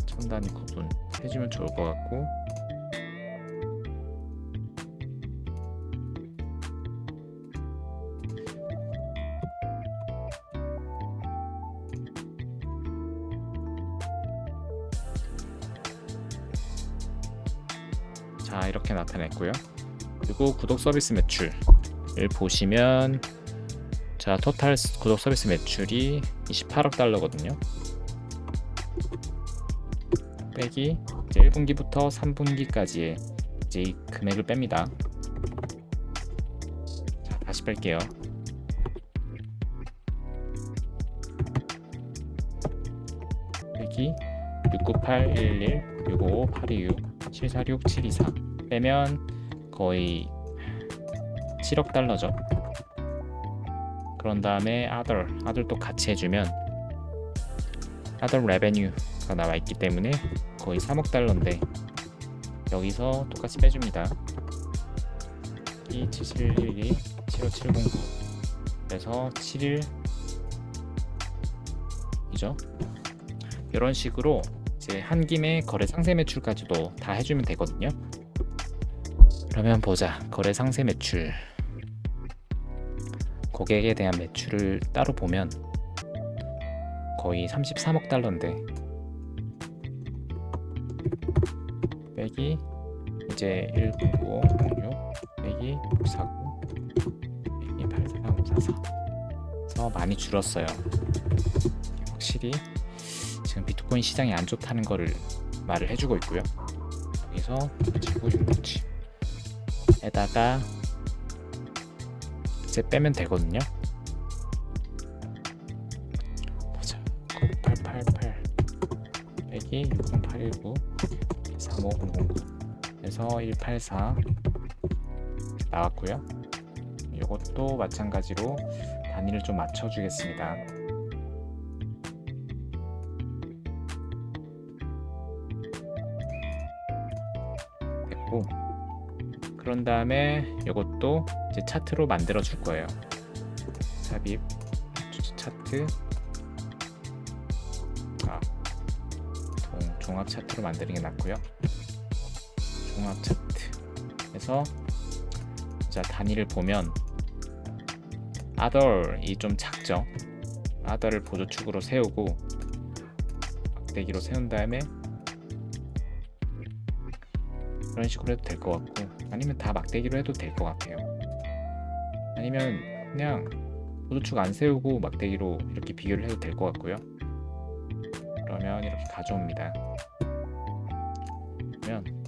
천 단위 구분 해주면 좋을 것 같고, 자 이렇게 나타냈고요. 그리고 구독 서비스 매출을 보시면 자 토탈 구독 서비스 매출이 28억 달러거든요. 빼기 이제 1분기부터 3분기까지의 이제 이 금액을 뺍니다. 자 다시 뺄게요. 빼기 69811 655 826 746 724 빼면 거의 7억 달러죠. 그런 다음에 other도 같이 해주면 other revenue가 나와 있기 때문에 거의 3억 달러인데 여기서 똑같이 빼줍니다. 이 7712 75709 그래서 7일이죠. 이런 식으로 이제 한 김에 거래 상세 매출까지도 다 해주면 되거든요. 그러면 보자. 거래 상세 매출, 고객에 대한 매출을 따로 보면 거의 33억 달러인데 빼기 이제 199506 빼기 649 빼기 84544 그래서 많이 줄었어요. 확실히 지금 비트코인 시장이 안 좋다는 거를 말을 해주고 있고요. 여기서 7966 에다가 이제 빼면 되거든요. 보자. 9888 빼기 60819 35009 그래서 184 나왔고요. 이것도 마찬가지로 단위를 좀 맞춰주겠습니다. 됐고, 그런 다음에 이것도 이제 차트로 만들어 줄 거예요. 삽입 차트, 종합 차트로 만드는 게 낫고요. 종합 차트 해서 자 단위를 보면 other이 좀 작죠. other를 보조축으로 세우고 막대기로 세운 다음에 이런 식으로 해도 될 것 같고, 아니면 다 막대기로 해도 될 것 같아요. 아니면 그냥 보조축 안 세우고 막대기로 이렇게 비교를 해도 될 것 같고요. 그러면 이렇게 가져옵니다. 그러면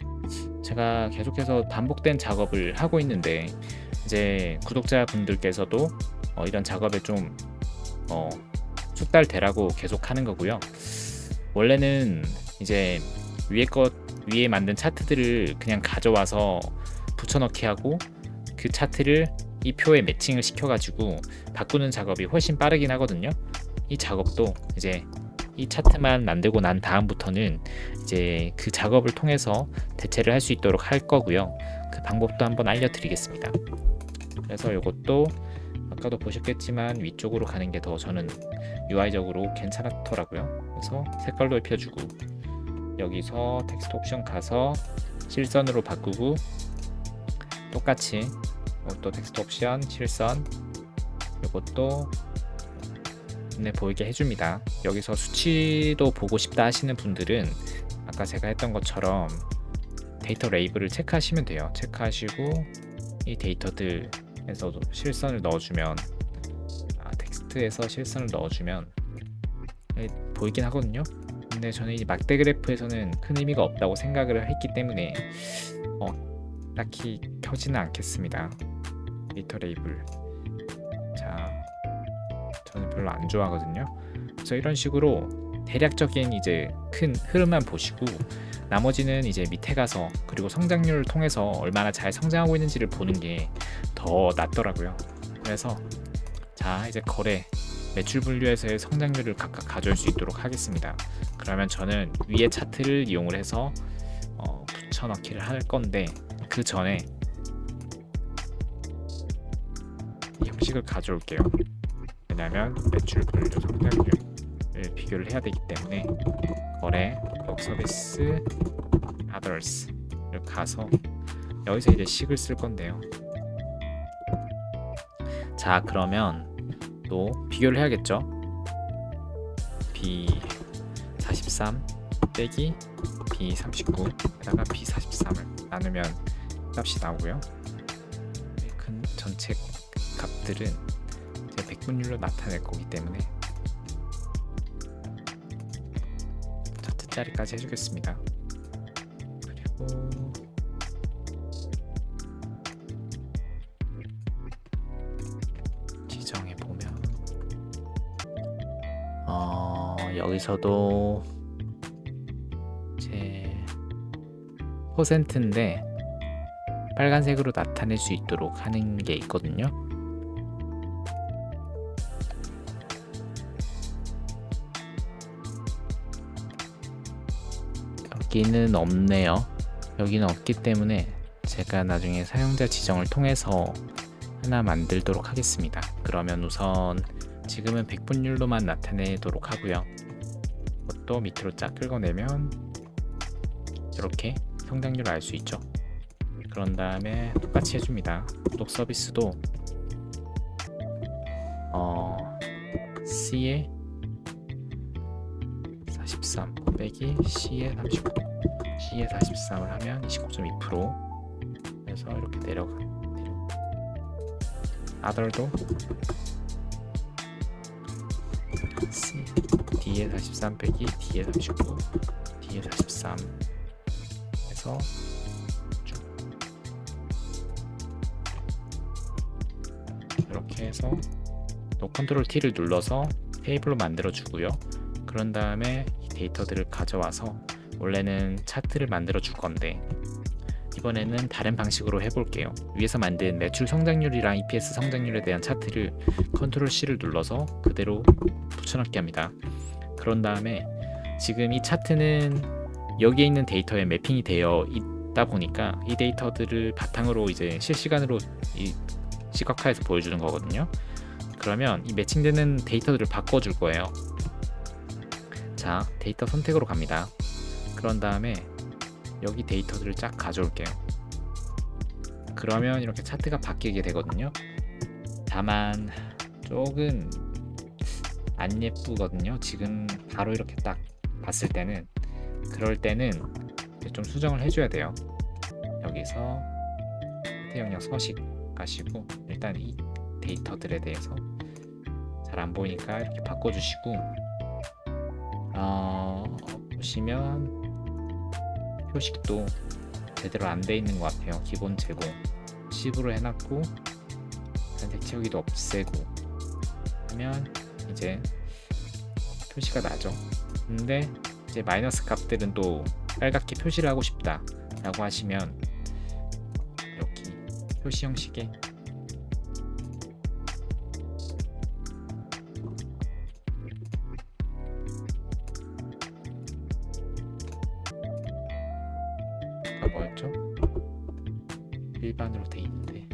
제가 계속해서 반복된 작업을 하고 있는데 이제 구독자분들께서도 이런 작업에 좀 숙달되라고 계속 하는 거고요. 원래는 이제 위에 만든 차트들을 그냥 가져와서 붙여넣기 하고 그 차트를 이 표에 매칭을 시켜가지고 바꾸는 작업이 훨씬 빠르긴 하거든요. 이 작업도 이제 이 차트만 만들고 난 다음부터는 이제 그 작업을 통해서 대체를 할 수 있도록 할 거고요. 그 방법도 한번 알려드리겠습니다. 그래서 이것도 아까도 보셨겠지만 위쪽으로 가는 게 더 저는 UI적으로 괜찮더라고요. 그래서 색깔도 입혀주고 여기서 텍스트 옵션 가서 실선으로 바꾸고 똑같이 이것도 텍스트 옵션 실선 이것도 눈에 보이게 해줍니다. 여기서 수치도 보고 싶다 하시는 분들은 아까 제가 했던 것처럼 데이터 레이블을 체크하시면 돼요. 체크하시고 이 데이터들에서도 실선을 넣어주면 텍스트에서 실선을 넣어주면 보이긴 하거든요. 근데 저는 이 막대 그래프에서는 큰 의미가 없다고 생각을 했기 때문에 딱히 켜지는 않겠습니다. 데이터 레이블. 자, 저는 별로 안 좋아하거든요. 그래서 이런 식으로 대략적인 이제 큰 흐름만 보시고 나머지는 이제 밑에 가서 그리고 성장률을 통해서 얼마나 잘 성장하고 있는지를 보는 게 더 낫더라고요. 그래서 자, 이제 거래 매출 분류에서의 성장률을 각각 가져올 수 있도록 하겠습니다. 그러면 저는 위에 차트를 이용을 해서 붙여넣기를 할 건데 그 전에 이 형식을 가져올게요. 왜냐하면 매출 분류 성장률을 비교를 해야 되기 때문에 거래, 서비스, others를 가서 여기서 이제 식을 쓸 건데요. 자, 그러면 또 비교를 해야겠죠. B43 빼기 B39에다가 B43을 나누면 값이 나오고요. 큰 전체 값들은 제 백분율로 나타낼 거기 때문에 차트짜리까지 해주겠습니다. 그리고 지정해 보면 여기서도 제 퍼센트인데 빨간색으로 나타낼 수 있도록 하는 게 있거든요. 여기는 없네요. 여기는 없기 때문에 제가 나중에 사용자 지정을 통해서 하나 만들도록 하겠습니다. 그러면 우선 지금은 백분율로만 나타내도록 하고요. 이것도 밑으로 쫙 긁어내면 이렇게 성장률을 알 수 있죠. 그런 다음에 똑같이 해줍니다. 구독 서비스도 C에 43 빼기 C에 39, C에 43을 하면 29.2%. 그래서 이렇게 내려가. other도 C, D에 43 빼기 D에 39, D에 43 해서 쭉 이렇게 해서 또 컨트롤 T를 눌러서 테이블로 만들어 주고요. 그런 다음에 이 데이터들을 가져와서 원래는 차트를 만들어 줄 건데 이번에는 다른 방식으로 해볼게요. 위에서 만든 매출 성장률이랑 EPS 성장률에 대한 차트를 컨트롤 C를 눌러서 그대로 붙여넣기 합니다. 그런 다음에 지금 이 차트는 여기에 있는 데이터에 매핑이 되어 있다 보니까 이 데이터들을 바탕으로 이제 실시간으로 이 시각화해서 보여주는 거거든요. 그러면 이 매칭되는 데이터들을 바꿔줄 거예요. 자, 데이터 선택으로 갑니다. 그런 다음에 여기 데이터들을 쫙 가져올게요. 그러면 이렇게 차트가 바뀌게 되거든요. 다만 조금 안 예쁘거든요. 지금 바로 이렇게 딱 봤을 때는. 그럴 때는 좀 수정을 해줘야 돼요. 여기서 태영역 서식 가시고 일단 이 데이터들에 대해서 잘 안 보이니까 이렇게 바꿔주시고 보시면 표식도 제대로 안 돼 있는 것 같아요. 기본 제공 10으로 해놨고 단색 채우기도 없애고 하면 이제 표시가 나죠. 근데 이제 마이너스 값들은 또 빨갛게 표시를 하고 싶다 라고 하시면 이렇게 표시 형식에 뭐였죠? 일반으로 돼 있는데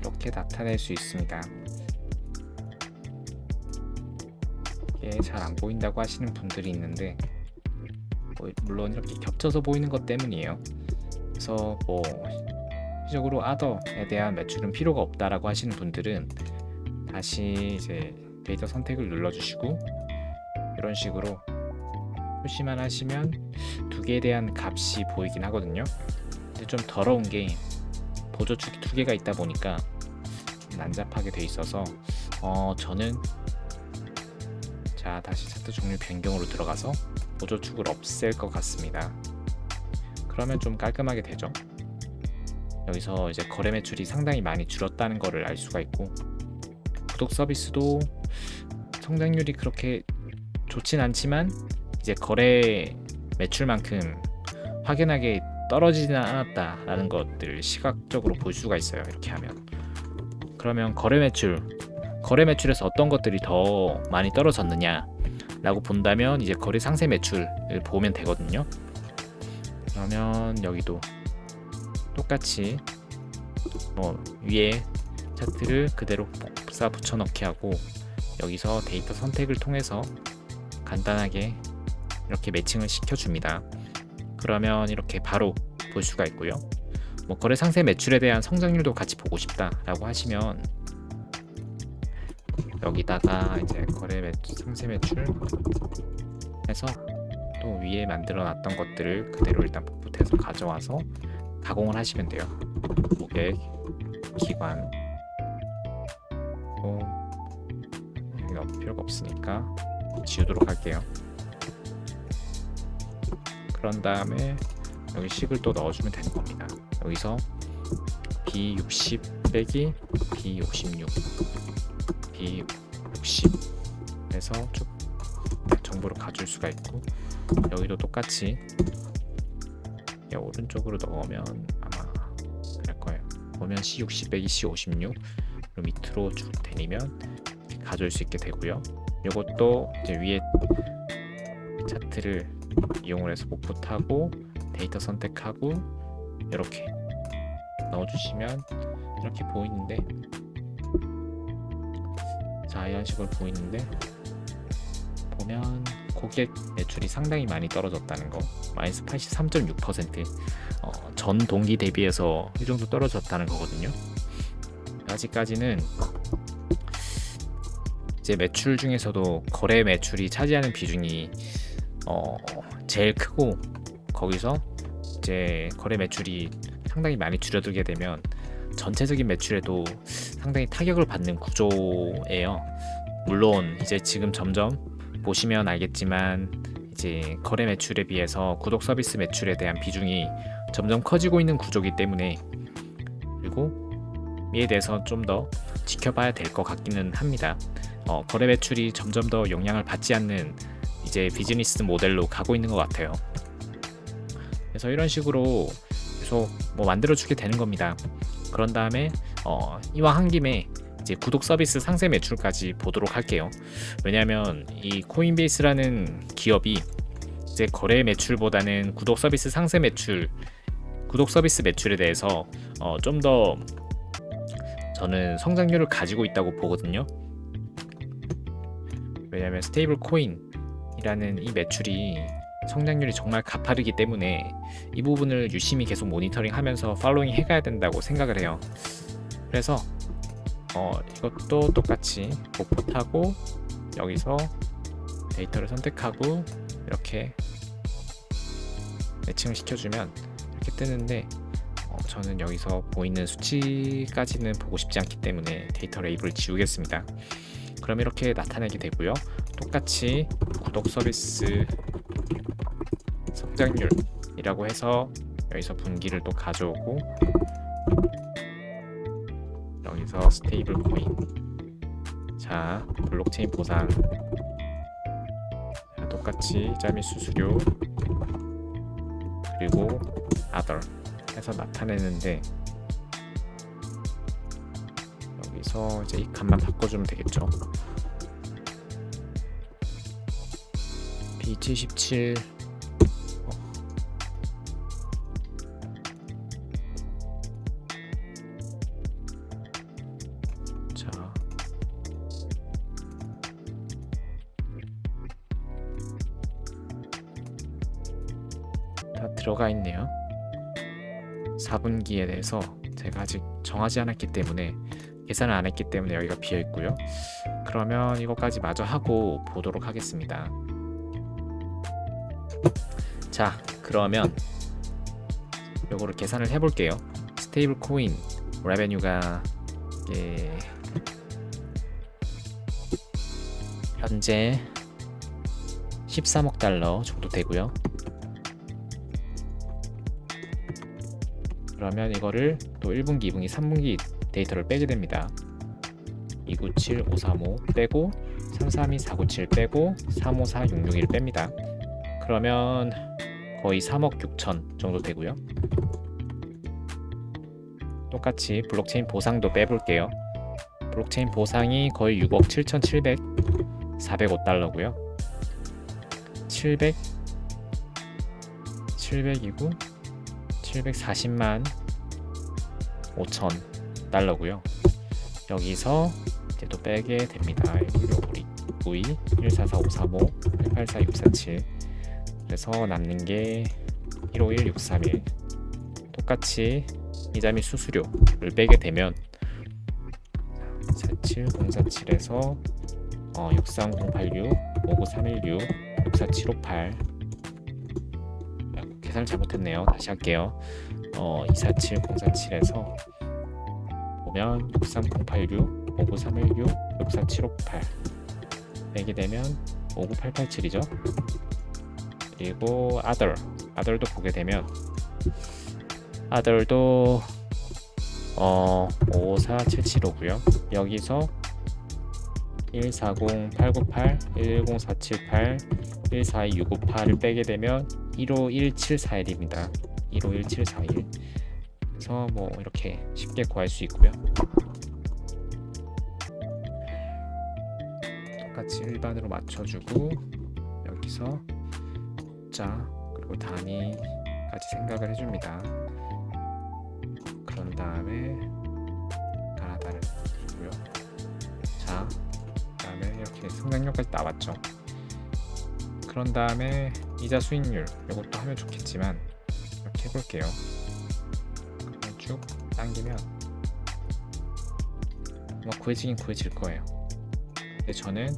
이렇게 나타낼 수 있습니다. 이게 잘 안 보인다고 하시는 분들이 있는데 물론 이렇게 겹쳐서 보이는 것 때문이에요. 그래서 실질적으로 other에 대한 매출은 필요가 없다라고 하시는 분들은 다시 이제 데이터 선택을 눌러주시고 이런 식으로 표시만 하시면 두 개에 대한 값이 보이긴 하거든요. 근데 좀 더러운 게 보조축이 두 개가 있다 보니까 난잡하게 돼 있어서 저는 자 다시 차트 종류 변경으로 들어가서 보조축을 없앨 것 같습니다. 그러면 좀 깔끔하게 되죠. 여기서 이제 거래 매출이 상당히 많이 줄었다는 거를 알 수가 있고 구독 서비스도 성장률이 그렇게 좋진 않지만 이제 거래 매출만큼 확연하게 떨어지지는 않았다라는 것들을 시각적으로 볼 수가 있어요. 이렇게 하면 그러면 거래 매출에서 어떤 것들이 더 많이 떨어졌느냐 라고 본다면 이제 거래 상세 매출을 보면 되거든요. 그러면 여기도 똑같이 뭐 위에 차트를 그대로 복사 붙여넣기 하고 여기서 데이터 선택을 통해서 간단하게 이렇게 매칭을 시켜줍니다. 그러면 이렇게 바로 볼 수가 있고요. 뭐 거래 상세 매출에 대한 성장률도 같이 보고 싶다라고 하시면 여기다가 이제 거래 매출, 상세 매출 해서 또 위에 만들어 놨던 것들을 그대로 일단 복붙해서 가져와서 가공을 하시면 돼요. 고객, 기관, 여기 넣을 필요가 없으니까 지우도록 할게요. 그런 다음에 여기 식을 또 넣어주면 되는 겁니다. 여기서 B60 빼기 B56 B60 해서 쭉 정보를 가줄 수가 있고 여기도 똑같이 오른쪽으로 넣으면 아마 그럴 거예요. 보면 C60 빼기 C56 밑으로 쭉 내리면 가져올 수 있게 되고요. 이것도 이제 위에 차트를 이용을 해서 복붙하고 데이터 선택하고 이렇게 넣어주시면 이렇게 보이는데 자 이런 식으로 보이는데 보면 고객 매출이 상당히 많이 떨어졌다는 거 마이너스 83.6% 전 동기 대비해서 이 정도 떨어졌다는 거거든요. 아직까지는 이제 매출 중에서도 거래 매출이 차지하는 비중이 제일 크고 거기서 이제 거래 매출이 상당히 많이 줄어들게 되면 전체적인 매출에도 상당히 타격을 받는 구조예요. 물론 이제 지금 점점 보시면 알겠지만 이제 거래 매출에 비해서 구독 서비스 매출에 대한 비중이 점점 커지고 있는 구조이기 때문에 그리고 이에 대해서 좀 더 지켜봐야 될 것 같기는 합니다. 거래 매출이 점점 더 영향을 받지 않는 이제 비즈니스 모델로 가고 있는 것 같아요. 그래서 이런 식으로 계속 뭐 만들어주게 되는 겁니다. 그런 다음에 이왕 한 김에 이제 구독 서비스 상세 매출까지 보도록 할게요. 왜냐하면 이 코인베이스라는 기업이 이제 거래 매출보다는 구독 서비스 상세 매출, 구독 서비스 매출에 대해서 좀 더 저는 성장률을 가지고 있다고 보거든요. 왜냐하면 스테이블 코인이라는 이 매출이 성장률이 정말 가파르기 때문에 이 부분을 유심히 계속 모니터링하면서 팔로잉 해가야 된다고 생각을 해요. 그래서 이것도 똑같이 복붙하고 여기서 데이터를 선택하고 이렇게 매칭을 시켜주면 이렇게 뜨는데 저는 여기서 보이는 수치까지는 보고 싶지 않기 때문에 데이터 레이블을 지우겠습니다. 그럼 이렇게 나타내게 되고요. 똑같이 구독 서비스 성장률이라고 해서 여기서 분기를 또 가져오고 여기서 스테이블 코인 자 블록체인 보상 자, 똑같이 짤 및 수수료 그리고 other 해서 나타내는데 여기서 이제 이 값만 바꿔주면 되겠죠. B77 자 다 들어가 있네요. 4분기에 대해서 제가 아직 정하지 않았기 때문에 계산을 안 했기 때문에 여기가 비어 있고요. 그러면 이것까지 마저 하고 보도록 하겠습니다. 자, 그러면 요거를 계산을 해볼게요. 스테이블 코인 레베뉴가 현재 13억 달러 정도 되고요. 그러면 이거를 또 1분기, 2분기, 3분기 데이터를 빼게 됩니다. 297, 535 빼고 332, 497 빼고 354, 661 뺍니다. 그러면 거의 3억 6천 정도 되고요. 똑같이 블록체인 보상도 빼볼게요. 블록체인 보상이 거의 6억 7,700 405달러고요. 700이고 740만 5천 달러고요. 여기서 이제 또 빼게 됩니다. 우리 144,535 884,647 그래서 남는 게 151,631 똑같이 이자 및 수수료를 빼게 되면 47047에서 63086 59316 64758 계산을 잘못했네요. 다시 할게요. 247047에서 보면 63086 59316 64758 빼게 되면 59887이죠. 그리고 other도 보게 되면 other도 54775고요. 여기서 140898 110478 142658을 빼게 되면 151741입니다. 151741 그래서 뭐 이렇게 쉽게 구할 수 있고요. 똑같이 일반으로 맞춰주고 여기서 숫자 그리고 단위까지 생각을 해줍니다. 그런 다음에 가나다를 주고요. 자, 그다음에 이렇게 성장률까지 나왔죠. 그런 다음에 이자 수익률 이것도 하면 좋겠지만 이렇게 해볼게요. 쭉 당기면 아마 구해지긴 구해질 거예요. 근데 저는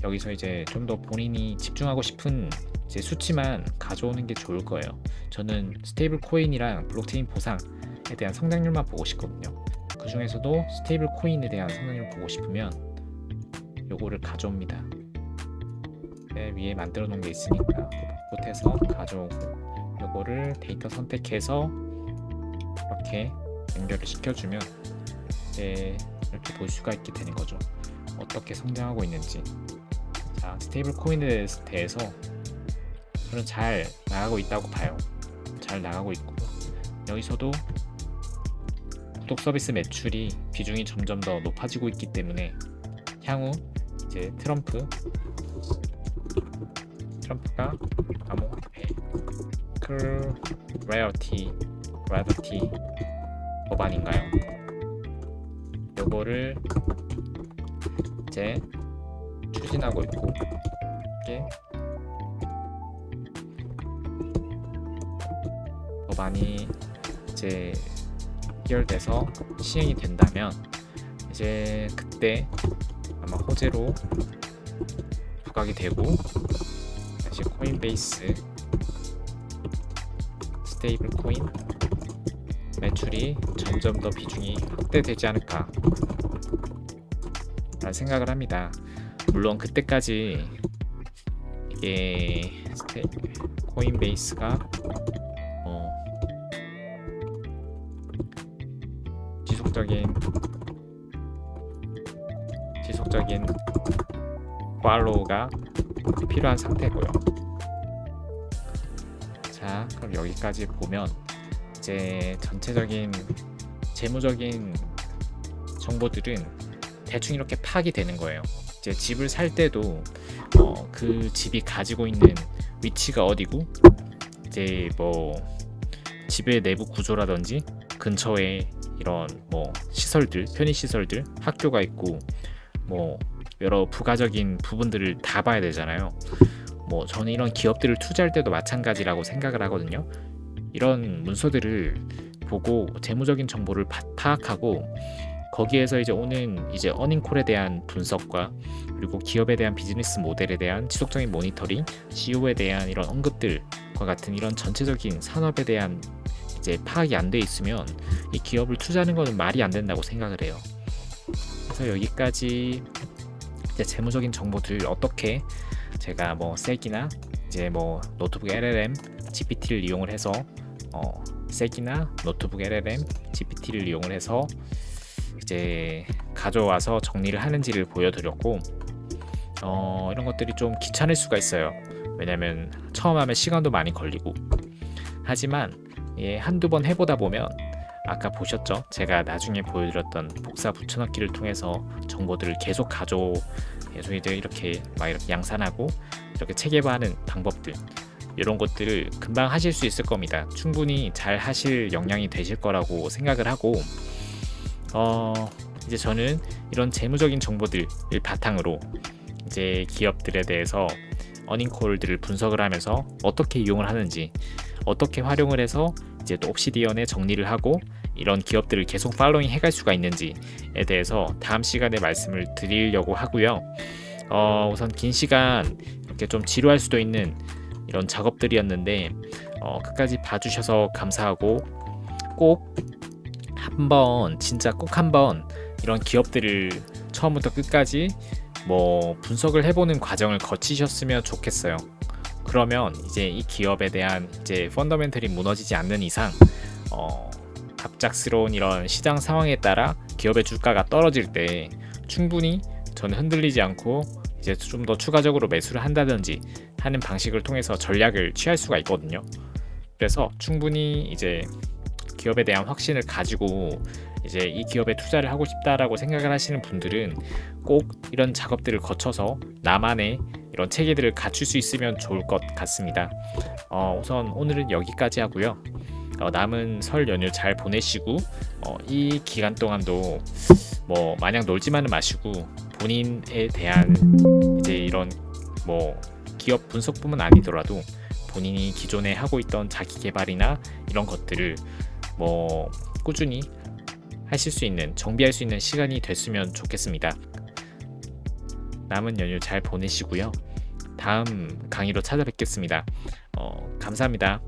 여기서 이제 좀 더 본인이 집중하고 싶은 이제 수치만 가져오는 게 좋을 거예요. 저는 스테이블 코인이랑 블록체인 보상에 대한 성장률만 보고 싶거든요. 그 중에서도 스테이블 코인에 대한 성장률 보고 싶으면 요거를 가져옵니다. 네, 위에 만들어 놓은 게 있으니까 복붙해서 가져오고 요거를 데이터 선택해서 이렇게 연결을 시켜주면 이제 이렇게 볼 수가 있게 되는 거죠. 어떻게 성장하고 있는지. 자, 스테이블 코인에 대해서 저는 잘 나가고 있다고 봐요. 잘 나가고 있고 여기서도 구독 서비스 매출이 비중이 점점 더 높아지고 있기 때문에 향후 이제 트럼프가 암호화폐 그래비티 법안인가요? 요거를 이제 추진하고 있고 이게 법안이 이제 해결돼서 시행이 된다면 이제 그때 아마 호재로 부각이 되고 다시 코인베이스 스테이블 코인 매출이 점점 더 비중이 확대되지 않을까 라는 생각을 합니다. 물론 그때까지 이게 코인베이스가 지속적인 팔로우가 필요한 상태고요. 자, 그럼 여기까지 보면 이제 전체적인 재무적인 정보들은 대충 이렇게 파악이 되는 거예요. 이제 집을 살 때도 그 집이 가지고 있는 위치가 어디고 이제 뭐 집의 내부 구조라든지 근처에 이런 뭐 시설들, 편의 시설들, 학교가 있고 뭐 여러 부가적인 부분들을 다 봐야 되잖아요. 뭐 저는 이런 기업들을 투자할 때도 마찬가지라고 생각을 하거든요. 이런 문서들을 보고 재무적인 정보를 파악하고 거기에서 이제 오는 이제 어닝콜에 대한 분석과 그리고 기업에 대한 비즈니스 모델에 대한 지속적인 모니터링, CEO에 대한 이런 언급들과 같은 이런 전체적인 산업에 대한 이제 파악이 안 돼 있으면 이 기업을 투자하는 거는 말이 안 된다고 생각을 해요. 그래서 여기까지 이제 재무적인 정보들 어떻게 제가 뭐 셀기나 이제 뭐 노트북 LLM GPT를 이용을 해서 셀기나 노트북 LLM GPT를 이용을 해서 이제 가져와서 정리를 하는지를 보여드렸고 이런 것들이 좀 귀찮을 수가 있어요. 왜냐면 처음 하면 시간도 많이 걸리고 하지만 한두 번 해보다 보면 아까 보셨죠? 제가 나중에 보여드렸던 복사 붙여넣기를 통해서 정보들을 계속 계속 이제 이렇게 양산하고 이렇게 체계화하는 방법들 이런 것들을 금방 하실 수 있을 겁니다. 충분히 잘 하실 역량이 되실 거라고 생각을 하고 이제 저는 이런 재무적인 정보들을 바탕으로 이제 기업들에 대해서 어닝콜들을 분석을 하면서 어떻게 이용을 하는지 어떻게 활용을 해서 이제 또 옵시디언에 정리를 하고 이런 기업들을 계속 팔로잉 해갈 수가 있는지에 대해서 다음 시간에 말씀을 드리려고 하고요. 우선 긴 시간 이렇게 좀 지루할 수도 있는 이런 작업들이었는데 끝까지 봐주셔서 감사하고 꼭 한번 이런 기업들을 처음부터 끝까지 뭐 분석을 해보는 과정을 거치셨으면 좋겠어요. 그러면 이제 이 기업에 대한 이제 펀더멘털이 무너지지 않는 이상 갑작스러운 이런 시장 상황에 따라 기업의 주가가 떨어질 때 충분히 저는 흔들리지 않고 이제 좀 더 추가적으로 매수를 한다든지 하는 방식을 통해서 전략을 취할 수가 있거든요. 그래서 충분히 이제 기업에 대한 확신을 가지고 이제 이 기업에 투자를 하고 싶다라고 생각을 하시는 분들은 꼭 이런 작업들을 거쳐서 나만의 이런 체계들을 갖출 수 있으면 좋을 것 같습니다. 우선 오늘은 여기까지 하고요. 남은 설 연휴 잘 보내시고 이 기간 동안도 뭐 마냥 놀지만은 마시고 본인에 대한 이제 이런 뭐 기업 분석뿐만 아니더라도 본인이 기존에 하고 있던 자기 개발이나 이런 것들을 뭐 꾸준히 하실 수 있는 정비할 수 있는 시간이 됐으면 좋겠습니다. 남은 연휴 잘 보내시고요. 다음 강의로 찾아뵙겠습니다. 감사합니다.